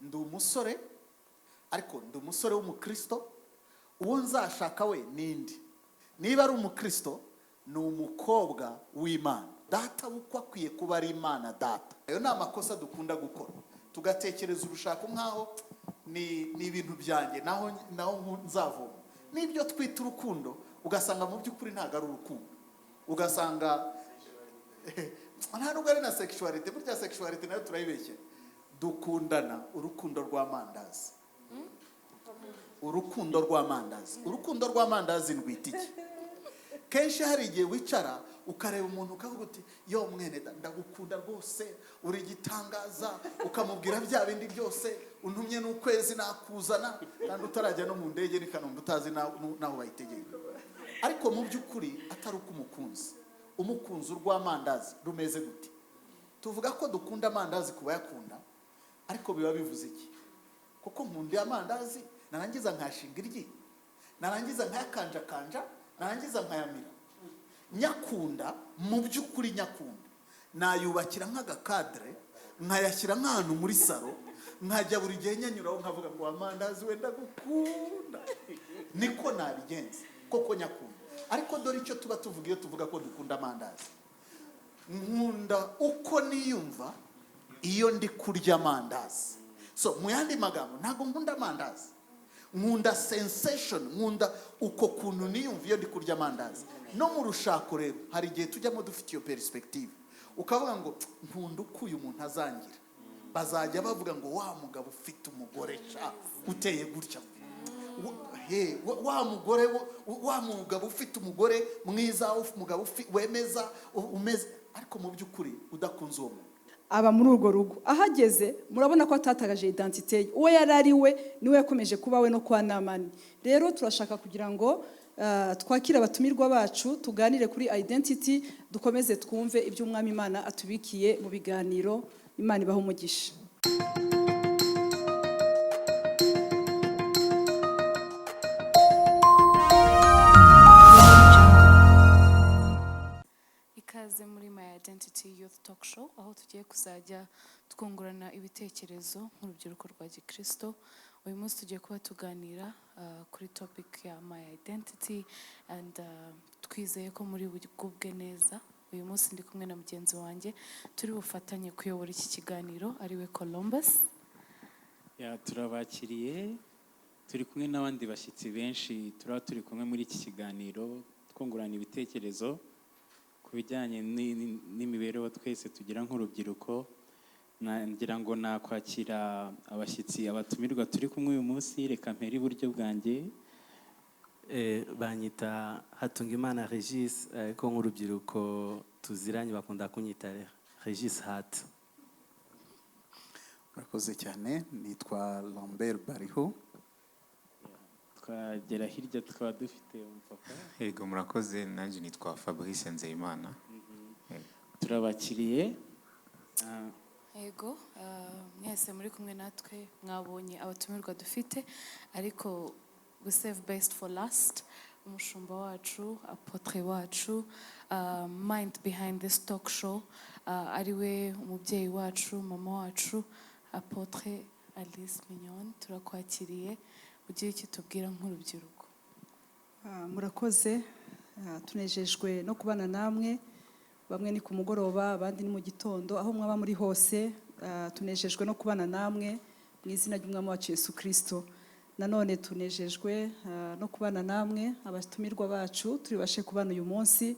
ndi umusore, ariko ndi umusore w'umukristo, uwo nzashaka we nindi. Niba ari umukristo, ni umukobwa w'Imana. Data uko akwiye kuba ari Imana data. Ayo ni amakosa dukunda gukora, tugatekereza urushako nk'aho ni ibintu byanjye, naho nzavoma. N'ibyo twita urukundo, ugasanga mu by'ukuri ntabwo ari urukundo. Ugasanga nta nubwo ari na sexuality. Burya sexuality nayo turayibeshye. Dukundana urukundo rw'amandazi. Urukundo rw'amandazi. Urukundo rw'amandazi ndwita iki? Kenshi hari igihe wicara ukareba umuntu ukavuga uti yo mwene ndagukunda rwose, uri gitangaza, ukamubwira bya bindi byose, untumye n'ukwezi nakuzana, kandi utarajya no mu ndege n'ikanombe utazi naho bayitegeye. Ariko mu by'ukuri atari uko umukunzi urw'amandazi rumeze gute? Tuvuga ko dukunda amandazi kuba yakunda, ariko biba bivuze iki? Kuko nkunda amandazi, narangiza nkashinga iryi, narangiza nkayakanjakanja, narangiza nkayamira. Nyakunda, mu by'ukuri nyakunda, nayubakira nk'agakadre, nkayashyira nk'ahantu muri salo, nkajya buri gihe nyanyuraho nkavuga ngo amandazi wenda gukunda. Niko nabigenza koko nyakunda. Ariko dore icyo tuba tuvuga iyo tuvuga ko dukunda amandazi. Nkunda uko niyumva iyo ndi kurya amandazi. So mu yandi magambo, ntago nkunda amandazi, nkunda sensation, nkunda uko kuntu niyumva iyo ndi kurya amandazi. No mu rushako rero hari igihe tujyamo dufite iyo perspective, ukavuga ngo nkunda uko uyu muntu azangira. Bazajya bavuga ngo wa mugabo ufite umugore uteye gutya, wa mugore, wa mugabo ufite umugore mwiza, umugabo wemeza umeze. Ariko mu by'ukuri udakunze uwo muntu, aba muri urwo rugo ahageze, murabona ko atatagaje identite ye. Uwo yari ari we niwe yakomeje kuba we no kwa Namani. Rero turashaka kugira ngo twakire abatumirwa bacu, tuganire kuri identity, dukomeze twumve ibyo umwami Imana atubikiye mu biganiro. Imana ibaha umugisha. Ikaze muri My Identity Youth Talk Show, aho tugiye kuzajya twungurana ibitekerezo nk'urubyiruko rwa Gikristo. Uyu munsi tugiye kuba tuganira kuri topic ya My Identity, and twizeye ko muri bugubwe neza. Uyu munsi ndi kumwe na mugenzi wanjye, turi bufatanye kuyobora iki kiganiro, ariwe Columbus. Turabakiriye, turi kumwe n'abandi bashyitsi benshi, turi kumwe muri iki kiganiro twungurana ibitekerezo ku bijyanye n'imibereho twese tugira nk'urubyiruko. Ngira ngo nakwakira abashyitsi, abatumirwa turi kumwe uyu munsi. Reka mpere iburyo bwanjye. Banyita Hatungimana Regis, ko nk'urubyiruko tuziranye bakunda kunyita Regis Hat. Murakoze cyane, nitwa Lambert Bariho. Twagera hirya tukaba dufite umupapa. Yego murakoze, nanjye nitwa Fabrice Nzeyimana. Turabakiriye. Yego, mwese muri kumwe natwe mwabonye abatumirwa dufite, ariko we save best for last. Umushumba wacu, apotre wacu, mind behind this talk show, ariwe umubyeyi wacu, mama wacu, apotre Alice Mignon. Turakwakiriye, ugiye icyo tubwira nk'urubyiruko. Murakoze, tunejejwe no kubana namwe. Bamwe ni ku mugoroba, abandi ni mu gitondo, aho mwaba muri hose. Tunejejwe no kubana namwe mu izina ry'umwami wacu Yesu Kristo. Nanone tunejejwe no kubana namwe abatumirwa bacu, turi bashe kubana uyu munsi,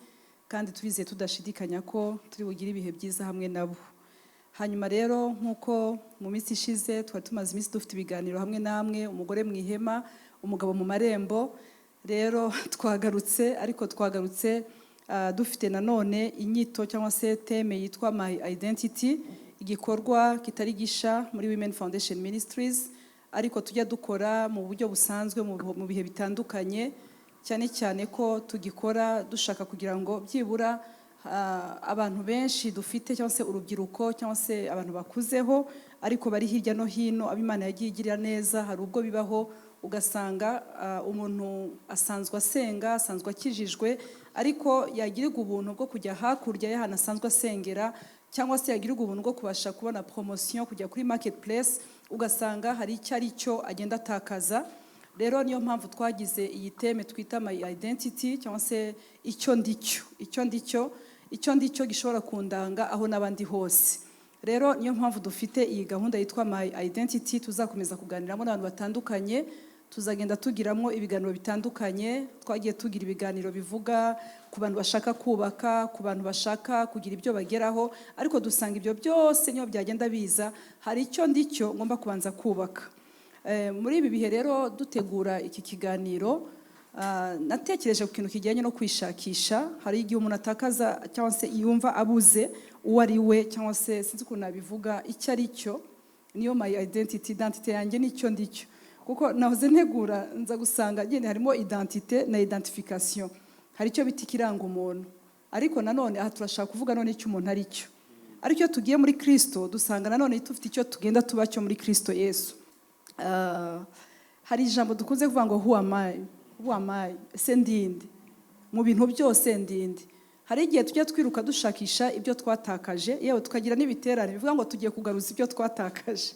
kandi turizeye tudashidikanya ko turi bugire ibihe byiza hamwe nabo. Hanyuma rero, nk'uko mu minsi ishize twari tumaze iminsi dufite ibiganiro hamwe namwe, umugore mu ihema, umugabo mu marembo. Rero twagarutse, ariko twagarutse dufite nanone inyito cyangwa se teme yitwa My Identity, igikorwa kitari gisha muri Women Foundation Ministries, ariko tujya dukora mu buryo busanzwe mu bihe bitandukanye, cyane cyane ko tugikora dushaka kugira ngo byibura abantu benshi dufite, cyangwa se urubyiruko, cyangwa se abantu bakuzeho ariko bari hirya no hino, ab'Imana yagiye igirira neza. Hari ubwo bibaho ugasanga umuntu asanzwe asenga, asanzwe akijijwe, ariko yagirirwa ubuntu bwo kujya hakurya y'ahantu asanzwe asengera, cyangwa se yagirirwa ubuntu bwo kubasha kubona promotion kujya kuri marketplace, ugasanga hari icyo ari cyo agenda atakaza. Rero niyo mpamvu twagize iyi teme twita my identity, cyangwa se icyo ndicyo gishobora kundanga aho n'abandi hose. Rero niyo mpamvu dufite iyi gahunda yitwa my identity, tuzakomeza kuganiramo n'abantu batandukanye, tuzagenda tugiramo ibiganiro bitandukanye. Twagiye tugira ibiganiro bivuga ku bantu bashaka kubaka, ku bantu bashaka kugira ibyo bageraho, ariko dusanga ibyo byose niyo byagenda biza hari icyo ndicyo ngomba kubanza kubaka. Muri ibi bihe rero dutegura iki kiganiro, natekereje ku kintu kijyanye no kwishakisha. Hari igihe umuntu atakaza cyangwa se yumva abuze uwo ari we, cyangwa se sinzi ukuntu nabivuga, icyo ari cyo. Niyo my identity yanjye nicyo ndicyo, kuko nahoze ntegura nza gusanga agende harimo identité na identification. Hari icyo biti kiranga umuntu, ariko nanone aha turashaka kuvuga none icyo umuntu ari cyo. Ariko tugiye muri Kristo dusanga nanone tufite icyo tugenda tuba cyo muri Kristo Yesu. Hari ijambo dukunze kuvuga ngo who am I, ese ndinde mu bintu byose ndinde. Hari igihe tujya twiruka dushakisha ibyo twatakaje, yewe tukagira n'ibiterane bivuga ngo tugiye kugaruza ibyo twatakaje,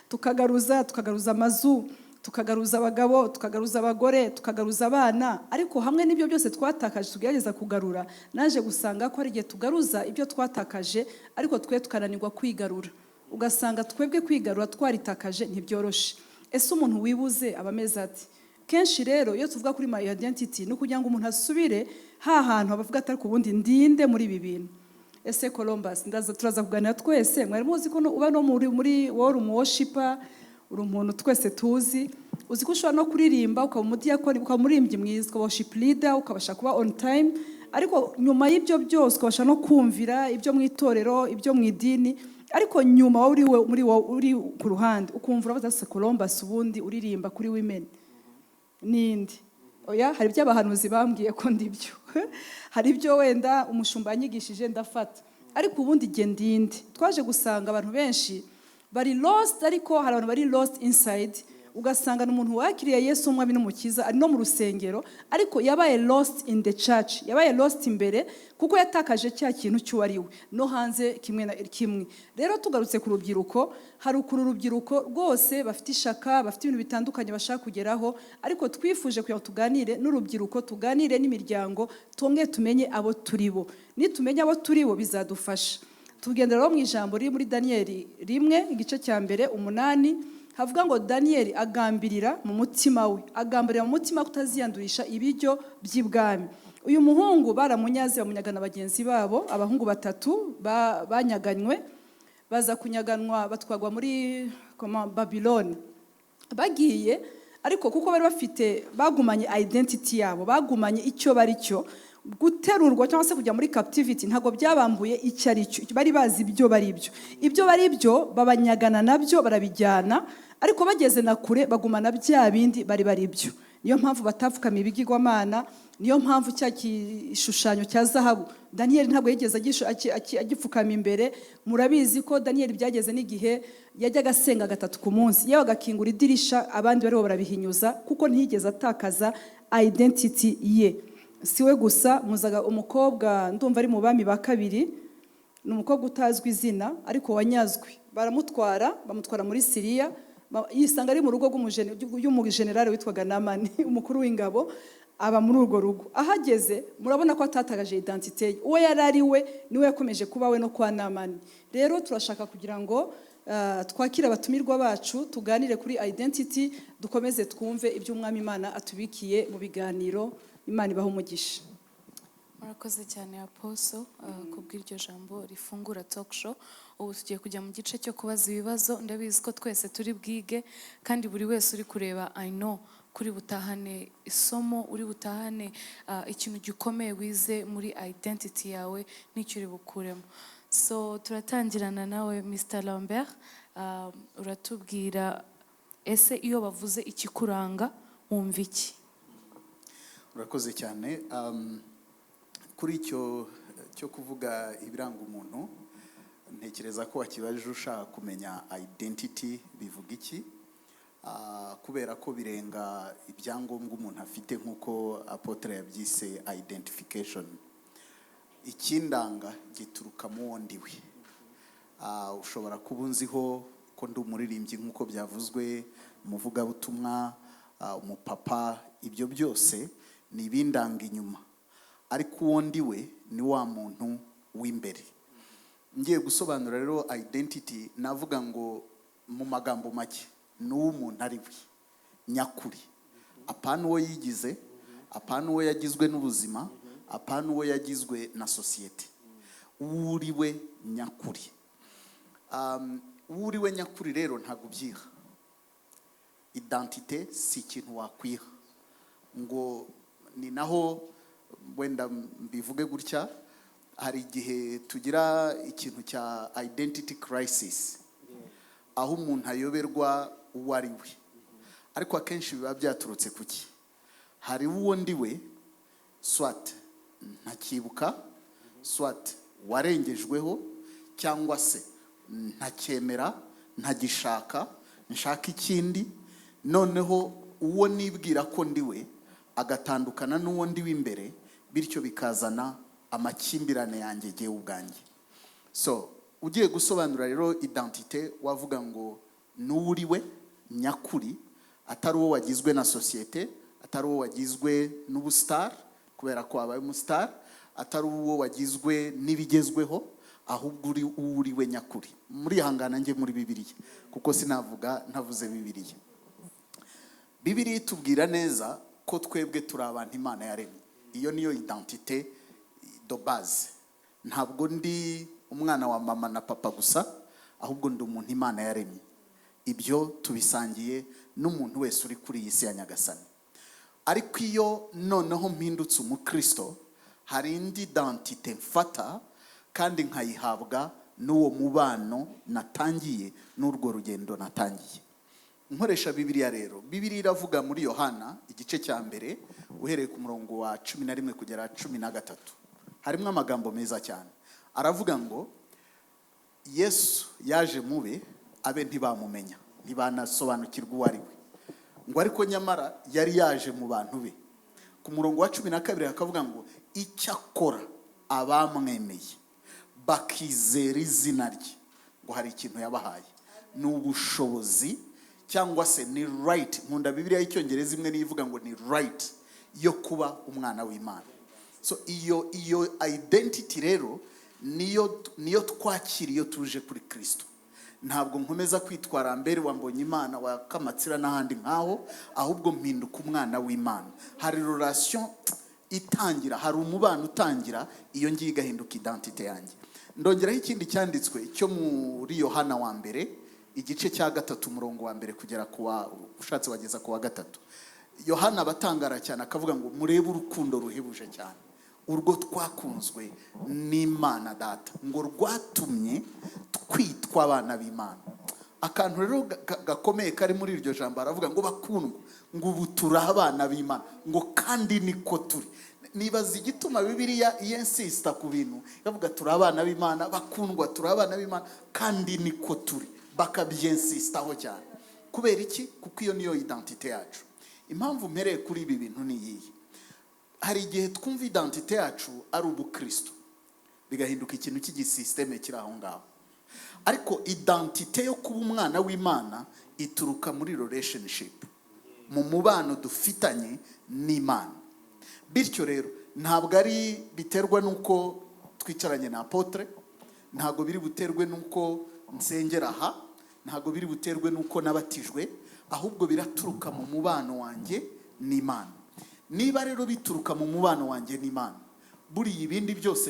tukagaruza amazu, tukagaruza abagabo, tukagaruza abagore, tukagaruza abana. Ariko hamwe n'ibyo byose twatakaje tugerageza kugarura, naje gusanga ko hari igihe tugaruza ibyo twatakaje ariko twe tukananirwa kwigarura. Ugasanga twebwe kwigarura twaritakaje ntibyoroshe. Ese umuntu wibuze abameze ati? Kenshi rero iyo tuvuga kuri my identity no kugira ngo umuntu asubire hantu abavuga atari ku bundi ndinde muri ibi bintu. Ese Columbus turaza kuganira twese, mwari muzi ko uba no muri war worshiper, uri umuntu twese tuzi, uzi ko ushobora no kuririmba ukaba umudiyakoni, ukaba umuririmbyi mwiza, ukaba worship leader, ukabasha kuba on time, ariko nyuma y'ibyo byose ukabasha no kumvira ibyo mu itorero, ibyo mu idini, ariko nyuma uri ku ruhande ukumva urabaza Columbus ubundi uririmba kuri women nindi. Oya, hari by'abahanuzi bambwiye ko ndibyo. Hari ibyo wenda umushumba yanyigishije ndafata, ariko ubundi ndinde. Twaje gusanga abantu benshi bari lost, ariko hari abantu bari lost inside. Ugasanga n'umuntu wakiriye Yesu umwami n'umukiza ari no mu rusengero, ariko yabaye lost in the church, yabaye lost imbere kuko yatakaje cya kintu cy'uwariwe no hanze kimwe na kimwe. Rero tugarutse ku rubyiruko, hari urubyiruko rwose bafite ishaka, bafite ibintu bitandukanye bashaka kugeraho, ariko twifuje kugira ngo tuganire n'urubyiruko, tuganire n'imiryango, twongere tumenye abo turibo. Nitumenya abo turibo bizadufasha. Tugendera mu ijambo riri muri Daniel 1 igice cya mbere 8, havuga ngo Daniel agambirira mu mutima we, agambirira mu mutima kutaziyandurisha ibiryo by'ibwami. Uyu muhungu baramunyaze, bamunyagana bagenzi babo, abahungu 3 banyaganywe, baza kunyaganwa batwagwa muri Babylon. Bagiye ariko kuko bari bafite bagumanye identity yabo, bagumanye icyo bari cyo, guterurwa cyangwa se kujya muri captivity ntago byabambuye icyo ari cyo. Bari bazi ibyo bari byo babanyagana nabyo barabijyana, ariko bageze na kure bagumana bya bindi bari byo. Niyo mpamvu batapfukama ibigirwamana, niyo mpamvu cya gishushanyo cya zahabu Daniel ntabwo yigeze agipfukama imbere. Murabizi ko Daniel byageze n'igihe yajyaga asenga 3 ku munsi, yewe agakingura idirisha, abandi bariho barabihinyuza, kuko ntiyigeze atakaza identity ye. Siwe gusa, muzaga umukobwa ndumva ari mu bami ba 2, ni umukobwa utazwi izina ariko wanyazwe, bamutwara muri Syria, yisanga ari mu rugo y'umujenerali witwaga Namani, umukuru w'ingabo, aba muri urwo rugo. Ahageze murabona ko atatagaje identité, uwo yarari we niwe yakomeje kuba we no kwa Namani. Rero turashaka kugira ngo twakira abatumirwa bacu, tuganire kuri identity, dukomeze twumve ibyo umwami Imana atubikiye mu biganiro. Imana ibaho umugisha. Murakoze cyane Apostle kubw'iryo jambo rifungura talk show. Ubu tugiye kujya mu gice cyo kubaza ibibazo. Ndabizi ko twese turi bwige, kandi buri wese uri kureba I know kuri butahane isomo, uri butahane ikintu gikomeye wize muri identity yawe n'icyo uri bukuremo. So turatangirana nawe Mr. Lambert, uratubwira ese iyo bavuze ikikuranga wumva iki? Urakoze cyane. Kuri icyo cyo kuvuga ibiranga umuntu, ntekereza ko wakibajije ushaka kumenya identity bivuga iki, kubera ko birenga ibyangombwa umuntu afite, nk'uko Apotre yabyise identification. Ikindanga gituruka mu wundi we, ushobora kuba unziho ko ndi umuririmbyi nk'uko byavuzwe, umuvugabutumwa, umupapa. Ibyo byose ni ibindanga inyuma, ariko uwo ndiwe ni wa muntu w'imbere. Ngiye gusobanura rero identity, navuga ngo mu magambo make ni umuntu ari we nyakuri, apana uwo yigize, apana uwo yagizwe n'ubuzima, apana uwo yagizwe na sosiyete. Uri we nyakuri. Uri we nyakuri rero ntabwo ubyiha. Identité si ikintu wakwiha ngo ni naho wenda mbivuge gutya. Hari igihe tugira ikintu cya identity crisis, aho umuntu ayoberwa uwo ari we, ariko akenshi biba byaturutse kuki? Hari uwo ndi we swat ntakibuka, swat warengejweho, cyangwa se ntacyemera, ntagishaka, nshaka ikindi. Noneho uwo nibwira ko ndi we agatandukana n'uwo ndi w'imbere, bityo bikazana amakimbirane yanjye jyewe ubwanjye. So ugiye gusobanura rero identité, wavuga ngo n'uri we nyakuri, atari uwo wagizwe na sosiyete, atari uwo wagizwe n'ubustar kubera ko abaye umustar, atari uwo wagizwe n'ibigezweho, ahubwo uri we nyakuri. Muri hangana nge muri Bibiliya, kuko sinavuga ntavuze Bibiliya. Bibiliya itubwira neza ko twebwe turi abantu Imana yaremye. Iyo niyo identité de base. Ntabwo ndi umwana wa mama na papa gusa, ahubwo ndi umuntu Imana yaremye. Ibyo tubisangiye n'umuntu wese uri kuri iyi si ya Nyagasani. Ariko iyo noneho mpindutse umukristo, hari indi identité mfata kandi nkayihabwa n'uwo mubano natangiye, n'urwo rugendo natangiye. Nkoresha Bibiliya rero. Bibiliya iravuga muri Yohana igice cya mbere uhereye ku murongo wa 11 kugera 13. Harimo amagambo meza cyane. Aravuga ngo Yesu yaje mube, abe ntibamumenya, ntibanasobanukirwa uwo ari we. Ngo ariko nyamara yari yaje mu bantu be. Ku murongo wa 12 hakavuga ngo icyakora abamwemeye bakizera izina rye, ngo hari ikintu yabahaye. Ni ubushobozi cyangwa se ni right. Nkunda Bibiliya y'Icyongereza imwe nivuga ngo ni right yo kuba umwana w'Imana. So iyo identity rero niyo twakiriye tuje kuri Kristo. Ntabwo nkomeza kwitwara mbere wambonye Imana wakamatsira n'ahandi nkaho, ahubwo mpinduka umwana w'Imana. Hari relation itangira, hari umubano utangira, iyo ngiye igahinduka identity yanjye. Ndongeraho ikindi cyanditswe cyo muri Yohana wa mbere igice cya 3 umurongo wa mbere kugera kuwa ushatse wageza kuwa 3. Yohana batangara cyane akavuga ngo murebe urukundo ruhebuje cyane urwo twakunzwe n'Imana Data, ngo rwatumye twitwa abana b'Imana. Akantu rero gakomeye kari muri iryo jambo, aravuga ngo bakundwa, ngo ubu turi abana b'Imana, ngo kandi niko turi. Nibaza igituma Bibiliya insista ku bintu yavuga turi abana b'Imana, bakundwa turi abana b'Imana, kandi niko turi, bakabyensistaho cyane. Kubera iki? Kuko iyo niyo identité yacu. Impamvu mpereye kuri ibi bintu ni iyi: hari igihe twumva identité yacu ari ubukristo, bigahinduka ikintu cy'igisysteme kiri aho ngaho. Ariko identité yo kuba umwana w'Imana ituruka muri relationship, mu mubano dufitanye n'Imana. Bityo rero ntabwo ari biterwa nuko twicaranye na apotre, ntabwo biri buterwe nuko nsengera aha, ntabwo biri buterwe nuko nabatijwe, ahubwo biraturuka mu mubano wanjye n'Imana. Niba rero bituruka mu mubano wanjye n'Imana, buri ibindi byose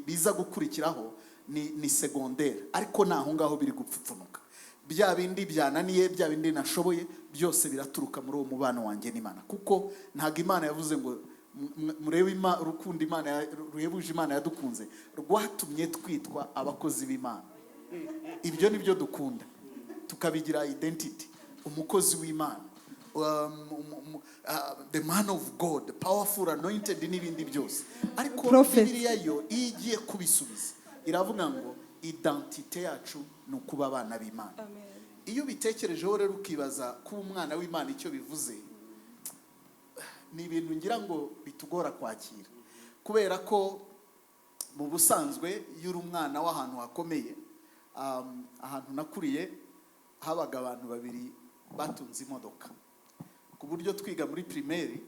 biza gukurikiraho ni secondaire, ariko naho ngaho biri gupfupfunuka. Bya bindi byananiye, bya bindi nashoboye, byose biraturuka muri uwo mubano wanjye n'Imana. Kuko ntago Imana yavuze ngo murebe urukundo Imana ruhebuje Imana yadukunze rwatumye twitwa abakozi b'Imana. Ibyo nibyo dukunda tukabigira identity. Umukozi w'Imana, the man of God, powerful, anointed, n'ibindi byose. Ariko Bibiliya yo igiye kubisubiza iravuga ngo identité yacu ni ukuba abana b'Imana. Iyo bitekerejeho rero ukibaza kuba umwana w'Imana icyo bivuze, ni ibintu ngira ngo bitugora kwakira, kubera ko mu busanzwe iyo uri umwana w'ahantu hakomeye, ahantu nakuriye habaga abantu babiri batunze imodoka, ku buryo twiga muri primaire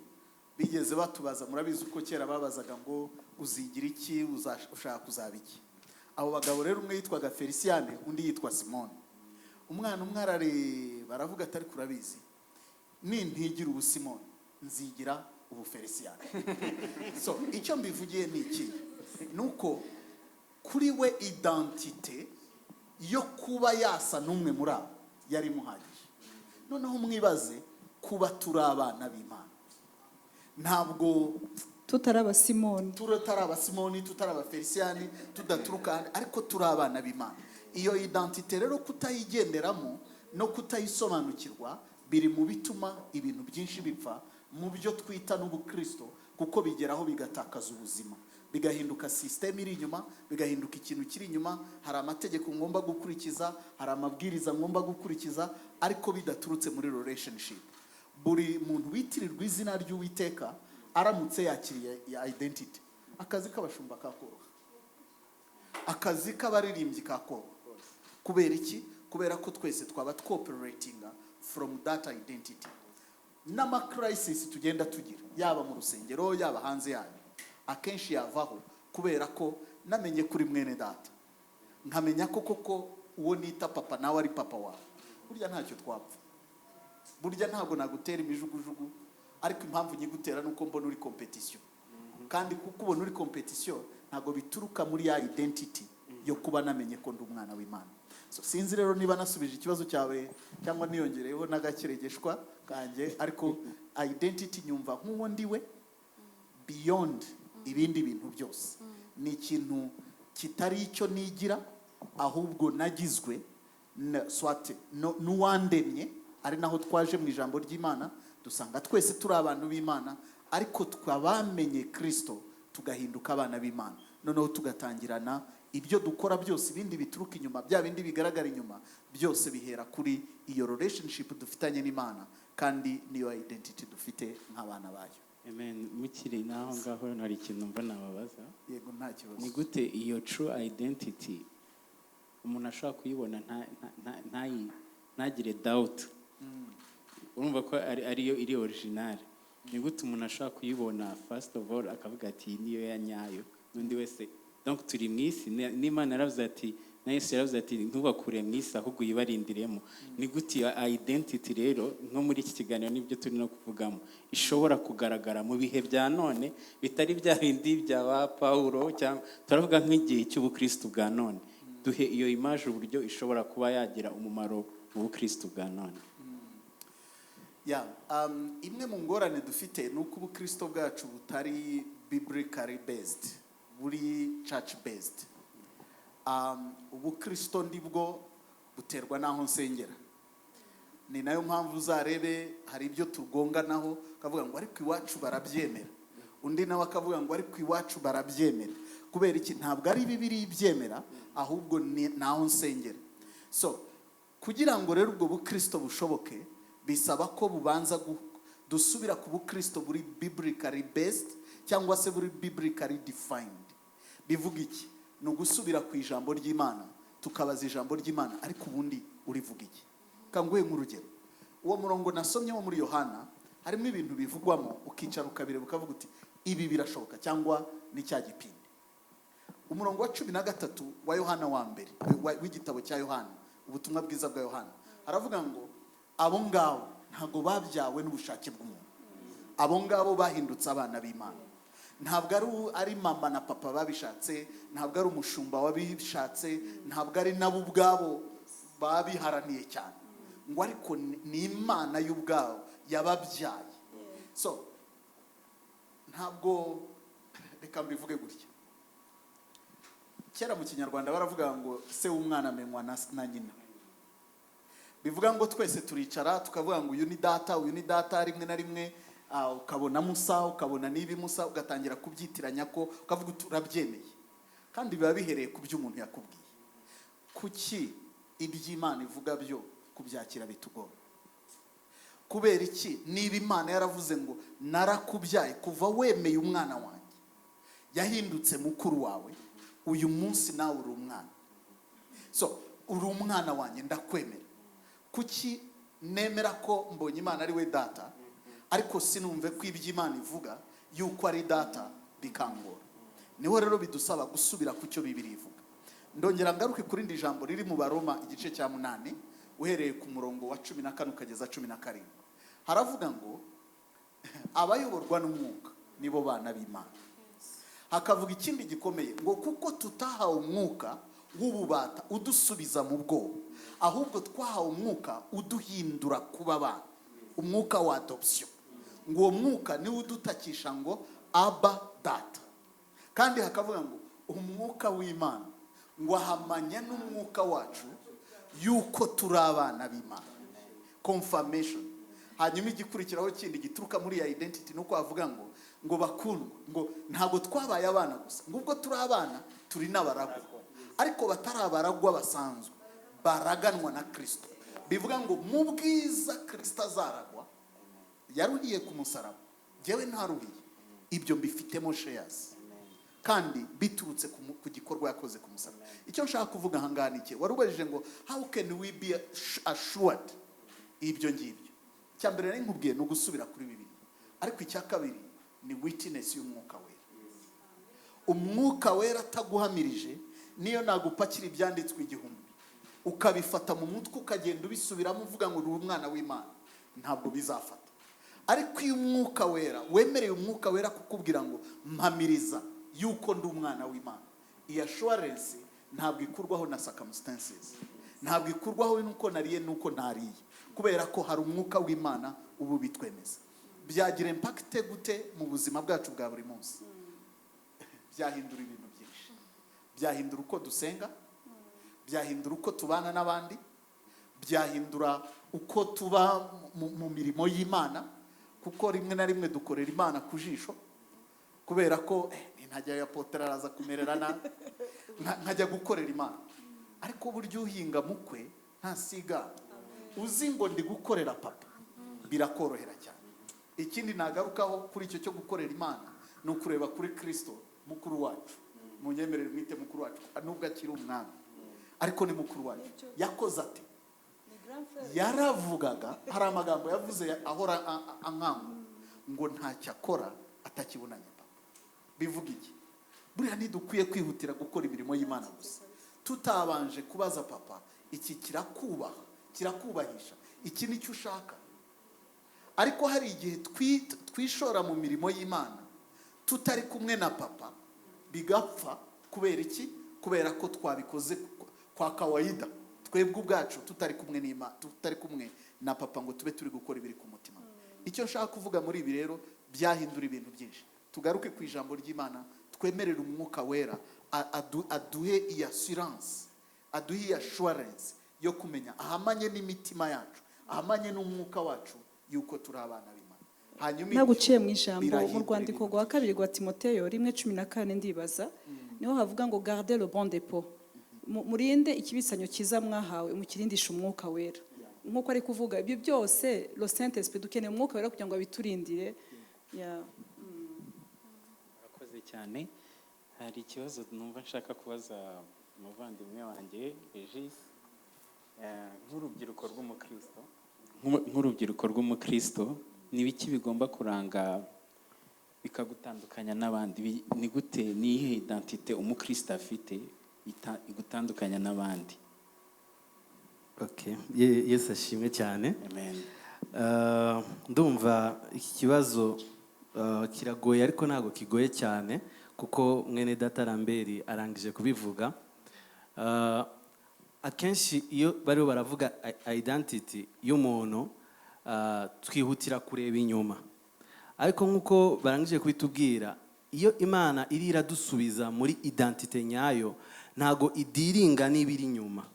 bigeze batubaza, murabizi uko kera babazaga ngo uzigira iki, ushaka kuzaba iki. Abo bagabo rero umwe yitwaga Feliciane, undi yitwa Simone. Umwana umwe arareba aravuga ati ariko urabizi nintigira ubu Simone nzigira ubu Feliciane. So icyo mbivugiye ni iki, nuko kuri we identite yo kuba yasa n'umwe muri abo yari muhagije. Noneho mwibaze kuba turi abana b'Imana, ntabwo tutaraba Simoni, tutaraba Simoni, tutaraba Feliciane, tudaturuka, ariko turi abana b'Imana. Iyo identite rero kutayigenderamo no kutayisobanukirwa biri mu bituma ibintu byinshi bipfa mu byo twita n'ubukristo, kuko bigeraho bigatakaza ubuzima, bigahinduka system iri inyuma, bigahinduka ikintu kiri inyuma. Hari amategeko ngomba gukurikiza, hari amabwiriza ngomba gukurikiza, ariko bidaturutse muri relationship. Buri muntu witirirwa izina ry'Uwiteka aramutse yakiriye ya identity, akazi k'abashumba kakoroha, akazi k'abaririmbyi kakoroha. Kubera iki? Kubera ko twese twaba cooperatinga from that identity. N'ama crisis tugenda tugira, yaba mu rusengero yaba hanze yayo, akenshi yavaho kubera ko namenye kuri mwene data, nkamenya ko koko uwo nita papa nawe ari papa wawe. Burya ntacyo twapfa, burya ntabwo nagutera imijugujugu, ariko impamvu nyigutera nuko mbona uri competition. Kandi kuko ubona uri competition ntabwo bituruka muri ya identity yo kuba namenye ko ndi umwana w'Imana. So sinzi rero niba nasubije ikibazo cyawe cyangwa niyongereyeho n'agakeregeshwa kanjye, ariko identity nyumva nk'uwo ndiwe beyond ibindi bintu byose. Ni ikintu kitari icyo nigira, ahubwo nagizwe swate n'uwandemye. Ari naho twaje mu ijambo ry'Imana, dusanga twese turi abantu b'Imana, ariko twabamenye Kristo tugahinduka abana b'Imana. Noneho tugatangirana ibyo dukora byose, ibindi bituruka inyuma, bya bindi bigaragara inyuma, byose bihera kuri iyo relationship dufitanye n'Imana, kandi niyo identity dufite nk'abana bayo. Amen. Mukiri naho ngaho hari ikintu mva nababaza. Yego, nta kibazo. Ni gute iyo true identity umuntu ashobora kuyibona ntagire doubt? Urumva ko ariyo iri original. Ni gute umuntu ashobora kuyibona first of all akavuga ati niyo ya nyayo, n'undi wese donc turi mu isi, n'Imana yaravuze ati, na Yesu yaravuze ati ntubakure mu isi ahubwo yibarindiremo. Ni gute iyo identity rero nko muri iki kiganiro nibyo turi no kuvugamo ishobora kugaragara mu bihe bya none, bitari bya bindi bya ba Paulo, cyangwa turavuga nk'igihe cy'ubukristo bwa none. Duhe iyo image uburyo ishobora kuba yagira umumaro mu bukristo bwa none. Imwe mu ngorane dufite ni uko ubukristo bwacu butari biblically based, buri church based. Ubukristo ndibwo buterwa naho nsengera. Ni nayo mpamvu uzarebe hari ibyo tugonganaho, kavuga ngo ariko iwacu barabyemera, undi nawe akavuga ngo ariko iwacu barabyemera. Kubera iki? Ntabwo ari Bibiliya ibyemera, ahubwo naho nsengera. So kugira ngo rero ubwo bukristo bushoboke, bisaba ko bubanza dusubira ku bukristo buri biblically based, cyangwa se buri biblically defined. Bivuga iki? No gusubira ku ijambo ry'Imana, tukabaza ijambo ry'Imana, ariko ubundi urivuga iki? Kanguye nk'urugero, uwo murongo nasomye wo muri Yohana harimo ibintu bivugwamo, ukicara ukabireba ukavuga uti ibi birashoboka cyangwa ni cya gipindi. Umurongo wa 13 wa Yohana wa mbere w'igitabo cya Yohana, ubutumwa bwiza bwa Yohana, aravuga ngo abo ngabo ntago babyawe n'ubushake bw'umuntu, abo ngabo bahindutse abana b'Imana. Ntabwo ari mama na papa babishatse, ntabwo ari umushumba wabishatse, ntabwo ari nabo ubwabo babiharaniye cyane, ngo ariko ni Imana y'ubwabo yababyaye. So ntabwo, reka mbivuge gutya, kera mu Kinyarwanda baravuga ngo se w'umwana amenywa na nyina. Bivuga ngo twese turicara tukavuga ngo uyu ni data, uyu ni data. Rimwe na rimwe ukabona Musa, ukabona nibi Musa, ugatangira kubyitiranya ko ukavuga turabyemeye, kandi biba bihereye ku byo umuntu yakubwiye. Kuki iby'Imana ivuga byo kubyakira bitugora? Kubera iki? Niba Imana yaravuze ngo narakubyaye kuva wemeye umwana wanjye, yahindutse mukuru wawe, uyu munsi nawe uri umwana. So uri umwana wanjye ndakwemera. Kuki nemera ko mbonye Imana ari we data ariko sinumve ko ibyo Imana ivuga yuko ari data bikangora? Niho rero bidusaba gusubira ku cyo Bibiliya ivuga. Ndongera ngaruke kuri ndi jambo riri mu Baroma igice cya 8 uhereye ku murongo wa 14 ukageza 17. Haravuga ngo abayoborwa n'umwuka nibo bana b'Imana. Hakavuga ikindi gikomeye ngo kuko tutahawe umwuka w'ububata udusubiza mu bwoba, ahubwo twahawe umwuka uduhindura kuba abana, umwuka wa adoption. Ngo uwo mwuka niwe udutakisha ngo Abba Data. Kandi hakavuga ngo umwuka w'Imana ngo ahamanya n'umwuka wacu yuko turi abana b'Imana. Confirmation. Hanyuma igikurikiraho kindi gituruka muri ya identity nuko avuga ngo bakundwa, ngo ntabwo twabaye abana gusa, ngo ubwo turi abana turi n'abaragwa, ariko batari abaragwa basanzwe, baraganwa na Kristo. Bivuga ngo mu bwiza Kristo azaragwa yaruhiye ku musaraba, jewe ntaruhiye, ibyo mbifitemo shares kandi biturutse ku gikorwa yakoze ku musaraba. Icyo nshaka kuvuga hangana iki, warubajije ngo how can we be assured ibyo ngibyo? Cyambere nari nkubwiye no gusubira kuri Bibiliya, ariko icya kabiri ni witness y'umwuka wera. Umwuka wera ataguhamirije niyo nagupakira ibyanditswe 1000 ukabifata mu mutwe ukagenda ubisubiramo uvuga ngo uri umwana w'Imana, ntabwo bizafata. Ariko iyo umwuka wera wemereye umwuka wera kukubwira ngo mpamiriza yuko ndi umwana w'Imana, iyi assurance ntabwo ikurwaho na circumstances, ntabwo ikurwaho nuko nariye nuko ntariye, kubera ko hari umwuka w'Imana ubu bitwemeza. Byagira impact gute mu buzima bwacu bwa buri munsi? Byahindura ibintu byinshi. Byahindura uko dusenga, byahindura uko tubana n'abandi, byahindura uko tuba mu mirimo y'Imana, kuko rimwe na rimwe dukorera Imana ku jisho, kubera ko ntajya yapotera araza kumerera nabi, nkajya gukorera Imana. Ariko buryo uhinga mukwe ntasiga, uzi ngo ndi gukorera papa, birakorohera cyane. Ikindi nagarukaho kuri icyo cyo gukorera Imana no kureba kuri Kristo mukuru wacu, munyemerere mwite mukuru wacu, nubwo akiri umwami ariko ni mukuru wacu. Yakoze ate? Yaravugaga, hari amagambo yavuze ahora ankanga ngo ntacyo akora atakibonanye papa. Bivuga iki? Buriya ntidukwiye kwihutira gukora imirimo y'Imana gusa tutabanje kubaza papa, iki kirakubaha, kirakubahisha, iki nicyo ushaka. Ariko hari igihe twishora mu mirimo y'Imana tutari kumwe na papa, bigapfa. Kubera iki? Kubera ko twabikoze kwa kawaida, twebwe ubwacu tutari kumwe n'Imana, tutari kumwe na papa ngo tube turi gukora ibiri ku mutima. Icyo nshaka kuvuga muri ibi rero byahindura ibintu byinshi. Tugaruke ku ijambo ry'Imana, twemerera umwuka wera aduhe iyi assurance, aduhe iyi assurance yo kumenya ahamanye n'imitima yacu, ahamanye n'umwuka wacu yuko turi abana b'Imana. Hanyuma naguciye mu ijambo mu rwandiko rwa 2 rwa Timoteyo 1:14 ndibaza, niho havuga ngo garder le bon dépôt, murinde ikibisanyo kiza mwahawe mukirindisha umwuka wera. Nkuko ari kuvuga ibyo byose le Saint Esprit dukeneye umwuka wera kugira ngo abiturindire. Murakoze cyane. Hari ikibazo numva nshaka kubaza umuvandimwe wanjye Regis, nk'urubyiruko rw'umukristo n'ibiki bigomba kuranga bikagutandukanya n'abandi? Ni gute, ni ihe identite umukristo afite igutandukanya n'abandi? Okay, Yesu ashimwe cyane. Amen. Ndumva iki kibazo kiragoye ariko ntago kigoye cyane, kuko mwene data Lambert arangije kubivuga. Akenshi iyo bariho baravuga identity y'umuntu, twihutira kureba inyuma, ariko nkuko barangije kubitubwira, iyo Imana iri iradusubiza muri identite nyayo, ntago idiringa n'ibiri inyuma,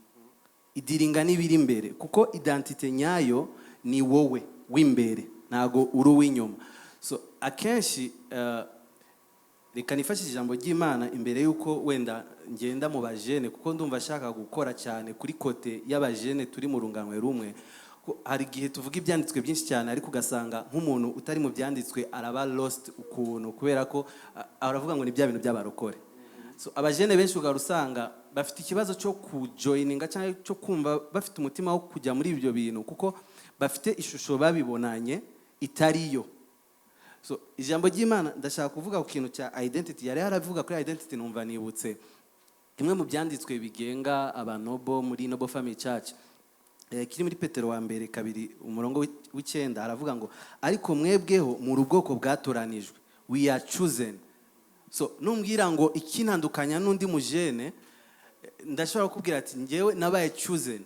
idiringa n'ibiri imbere, kuko identite nyayo ni wowe w'imbere, ntago uri uw'inyuma. So akenshi reka nifashishe ijambo ry'Imana imbere yuko wenda ngenda mu bajene, kuko ndumva ashaka gukora cyane kuri kote y'abajene turi mu runganwe rumwe. Hari igihe tuvuga ibyanditswe byinshi cyane ariko ugasanga nk'umuntu utari mu byanditswe araba lost ukuntu, kubera ko aravuga ngo ni bya bintu by'abarokore. So abajene benshi ugarusanga bafite ikibazo cyo kujoyininga cyangwa cyo kumva bafite umutima wo kujya muri ibyo bintu kuko bafite ishusho babibonanye itariyo. So ijambo ry'Imana ndashaka kuvuga ku kintu cya identity. Yari yaravuga kuri identity, numva nibutse kimwe mu byanditswe bigenga abanobo muri Noble Family Church, kiri muri Petero wa mbere 2 umurongo w'9 aravuga ngo ariko mwebweho muri ubwoko bwatoranijwe, we are chosen. So numbwira ngo ikinandukanya n'undi mujene, ndashobora kubwira ati ngewe nabaye chosen,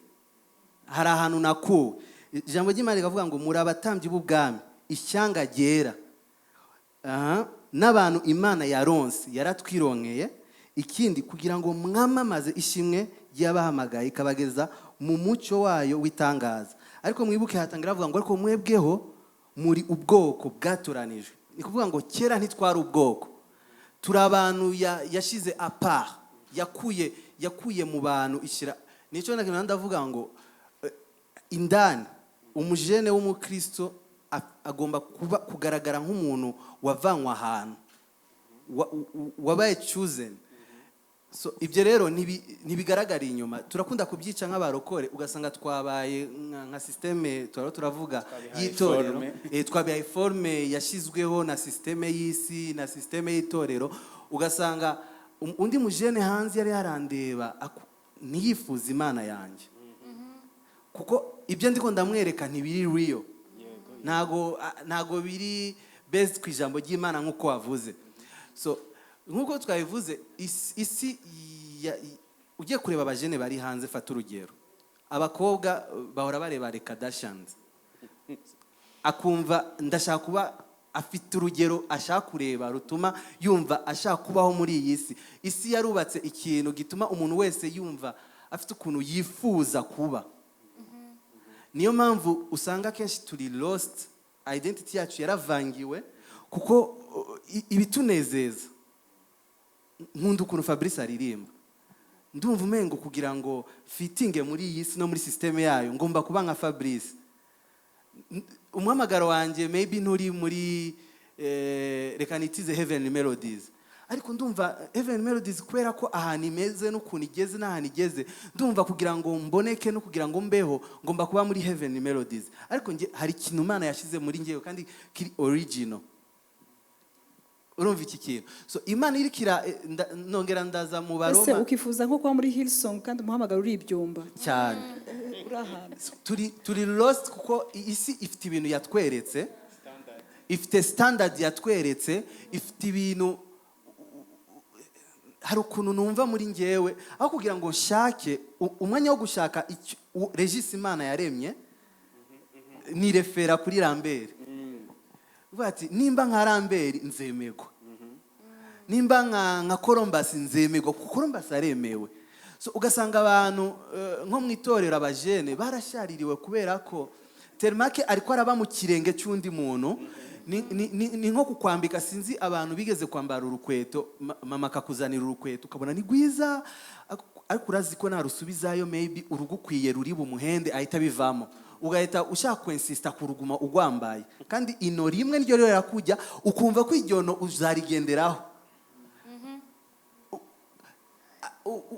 hari ahantu nakuwe. Ijambo ry'Imana rivuga ngo muri abatambyi b'ubwami, ishyanga ryera, n'abantu Imana yaronse yaratwironkeye, ikindi kugira ngo mwamamaze ishimwe y'abahamagaye ikabageza mu mucyo wayo w'itangaza. Ariko mwibuke hatangira avuga ngo ariko mwebweho muri ubwoko bwatoranijwe. Ni kuvuga ngo kera ntitwari ubwoko, turi abantu yashize apart, yakuye mu bantu ishyira. Nico ndavuga ngo indani umujene w'umukristo agomba kugaragara nk'umuntu wavanywe ahantu, wabaye chosen. So ibyo rero ntibigaragara inyuma. Turakunda kubyica nk'abarokore, ugasanga twabaye nka systeme turavuga y'itorero, twabaye forme yashizweho na systeme y'isi na systeme y'itorero. Ugasanga undi mujene hanze yari yarandeba ntiyifuza Imana yanjye, kuko ibyo ndiko ndamwereka ntibiri real, ntago biri based ku ijambo ry'Imana nk'uko wavuze. So nk'uko twabivuze, isi ugiye kureba abajene bari hanze, fata urugero, abakobwa bahora bareba The Kardashians, akumva ndashaka kuba, afite urugero ashaka kureba rutuma yumva ashaka kubaho muri iyi si. Isi yarubatse ikintu gituma umuntu wese yumva afite ukuntu yifuza kuba. Niyo mpamvu usanga kenshi turi lost, identity yacu yaravangiwe, kuko ibitunezeza. Nkunda ukuntu Fabrice aririmba, ndumva umengo kugira ngo fitinge muri iyi si no muri systeme yayo ngomba kuba nka Fabrice. Umuhamagaro wanjye maybe nturi muri reka nitize Heavenly Melodies, ariko ndumva Heavenly Melodies kubera ko ahantu imeze n'ukuntu igeze n'ahantu igeze, ndumva kugira ngo mboneke no kugira ngo mbeho ngomba kuba muri Heavenly Melodies. Ariko hari ikintu Imana yashize muri ngewe kandi kiri original. Urumva iki kintu? So Imana irikira nongera ndaza mu Baroma. Ese ukifuza nko kuba muri Hillsong kandi umuhamagaro uri ibyumba cyane. Turi lost kuko isi ifite ibintu yatweretse, ifite standard yatweretse, ifite ibintu. Hari ukuntu numva muri ngewe aho kugira ngo nshake umwanya wo gushaka Regis Imana yaremye, ni refera kuri Lambert. Bati nimba nka Lambert nzemegwa, nimba nka Columbus nzemegwa, kuko Columbus aremewe. So ugasanga abantu nko mu itorero abajene barashaririwe kubera ko Termake ariko araba mu kirenge cy'undi muntu. Ni nko kukwambika, sinzi abantu bigeze kwambara urukweto, mama akakuzanira urukweto ukabona ni gwiza, ariko urazi ko narusubizayo maybe urugukwiye ruri bumuhende ahita bivamo, ugahita ushaka kwensista kuruguma ugwambaye, kandi ino rimwe niryo rero yakujya ukumva ko iryono uzarigenderaho.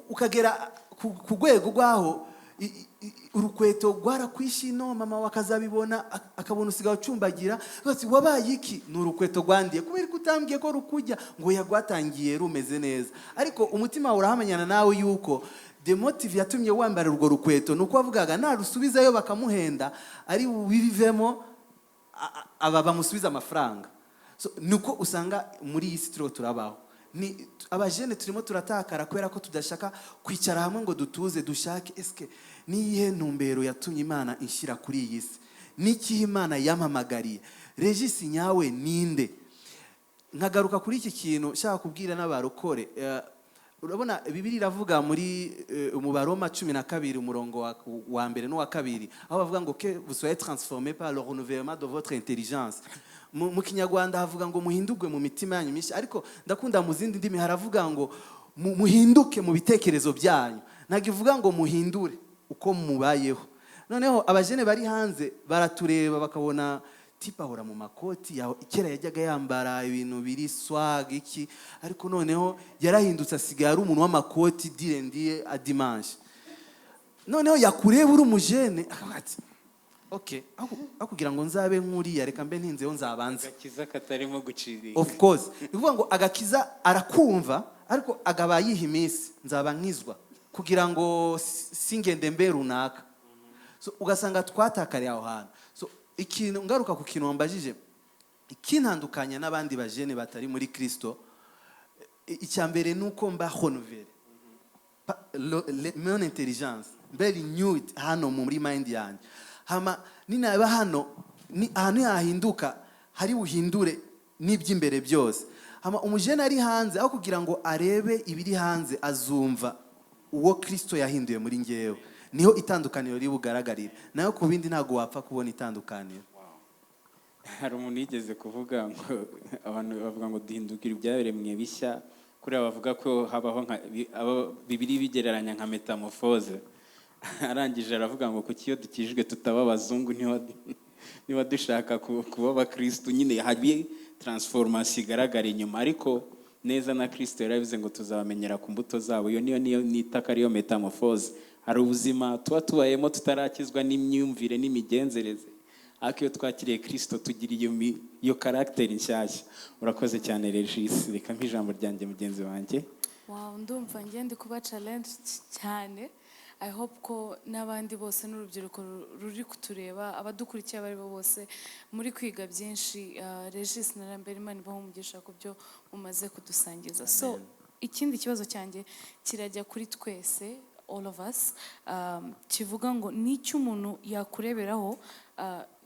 Ukagera ku rwego rwaho urukweto rwarakwishino, mama wakazabibona akabona usigaye ucumbagira, bati wabaye iki? Ni urukweto rwandiye, kubera ko utambwiye ko rukujya ngo yagwatangiye rumeze neza. Ariko umutima urahamenyana nawe yuko the motive yatumye wambara urwo rukweto nuko wavugaga narusubizayo bakamuhenda ari bivemo aba bamusubiza amafaranga. So nuko usanga muri iyi sitiro turabaho. Ni abajene turimo turatakara kubera ko tudashaka kwicara hamwe ngo dutuze dushake eske niye ntumbero yatumye Imana inshyira kuri iyi si, niki Imana yampamagariye, Regis nyawe ninde. Nkagaruka kuri iki kintu shaka kubwira n'abarokore. Urabona Bibiliya iravuga muri mu Baroma 12 umurongo wa mbere n'uwa kabiri, aho bavuga ngo que vous soyez transformés par le renouvellement de votre intelligence. Mu Kinyarwanda havuga ngo muhindurwe mu mitima yanyu myinshi, ariko ndakunda mu zindi ndimi haravuga ngo muhinduke mu bitekerezo byanyu. Nagivuga ngo muhindure uko mubayeho. Noneho abajene bari hanze baratureba bakabona tipa ahora mu makoti kera yajyaga yambara ibintu biri swag iki ariko noneho yarahindutse asigaye ari umuntu w'amakoti direndiye a dimanche noneho yakureba uri umujene akabati okay aho kugira ngo nzabe nkuriya reka mbe ntinzeho nzabanza agakiza katarimo gucirira of course bivuga ngo agakiza arakumva ariko agaba yiha iminsi nzaba nkizwa kugira ngo singende mbe runaka so ugasanga twatakariye aho hantu so ikintu ngaruka ku kintu wambajije ikintandukanya n'abandi bajene batari muri Kristo icyambere nuko mba renouvelé mon intelligence mbe renewed hano muri mind yanjye hama ninaba hano ni ahantu yahinduka hari buhindure n'iby'imbere byose hama umujene ari hanze aho kugira ngo arebe ibiri hanze azumva uwo Kristo yahinduye muri ngewe niho itandukaniro ribugaragarira nayo ku bindi ntago wapfa kubona itandukaniro. Hari umuntu yigeze kuvuga ngo abantu bavuga ngo duhindukira ibyaremwe bishya kuri bavuga ko habaho nka bibiri bigereranya nka metamorphose arangije aravuga ngo kuki iyo dukijwe tutaba abazungu niba dushaka kuba abakristo nyine hari transformation igaragara inyuma ariko neza na Kristo yarabivuze ngo tuzabamenyera ku mbuto zabo iyo niyo nitaka ariyo metamorphose hari ubuzima tuba tubayemo tutarakizwa n'imyumvire n'imigenzereze ariko iyo twakiriye Kristo tugira iyo character nshyashya. Urakoze cyane Regis reka nk'ijambo ryanjye mugenzi wanjye. Wow, ndumva ngende kuba challenge cyane. I hope ko n'abandi bose n'urubyiruko ruri kutureba abadukurikiye bari bose muri kwiga byinshi Regis na Lambert Imana ibaho umugisha ku byo umaze kudusangiza. So ikindi kibazo cyanjye kirajya kuri twese all of us kivuga ngo n'icyo umuntu yakureberaho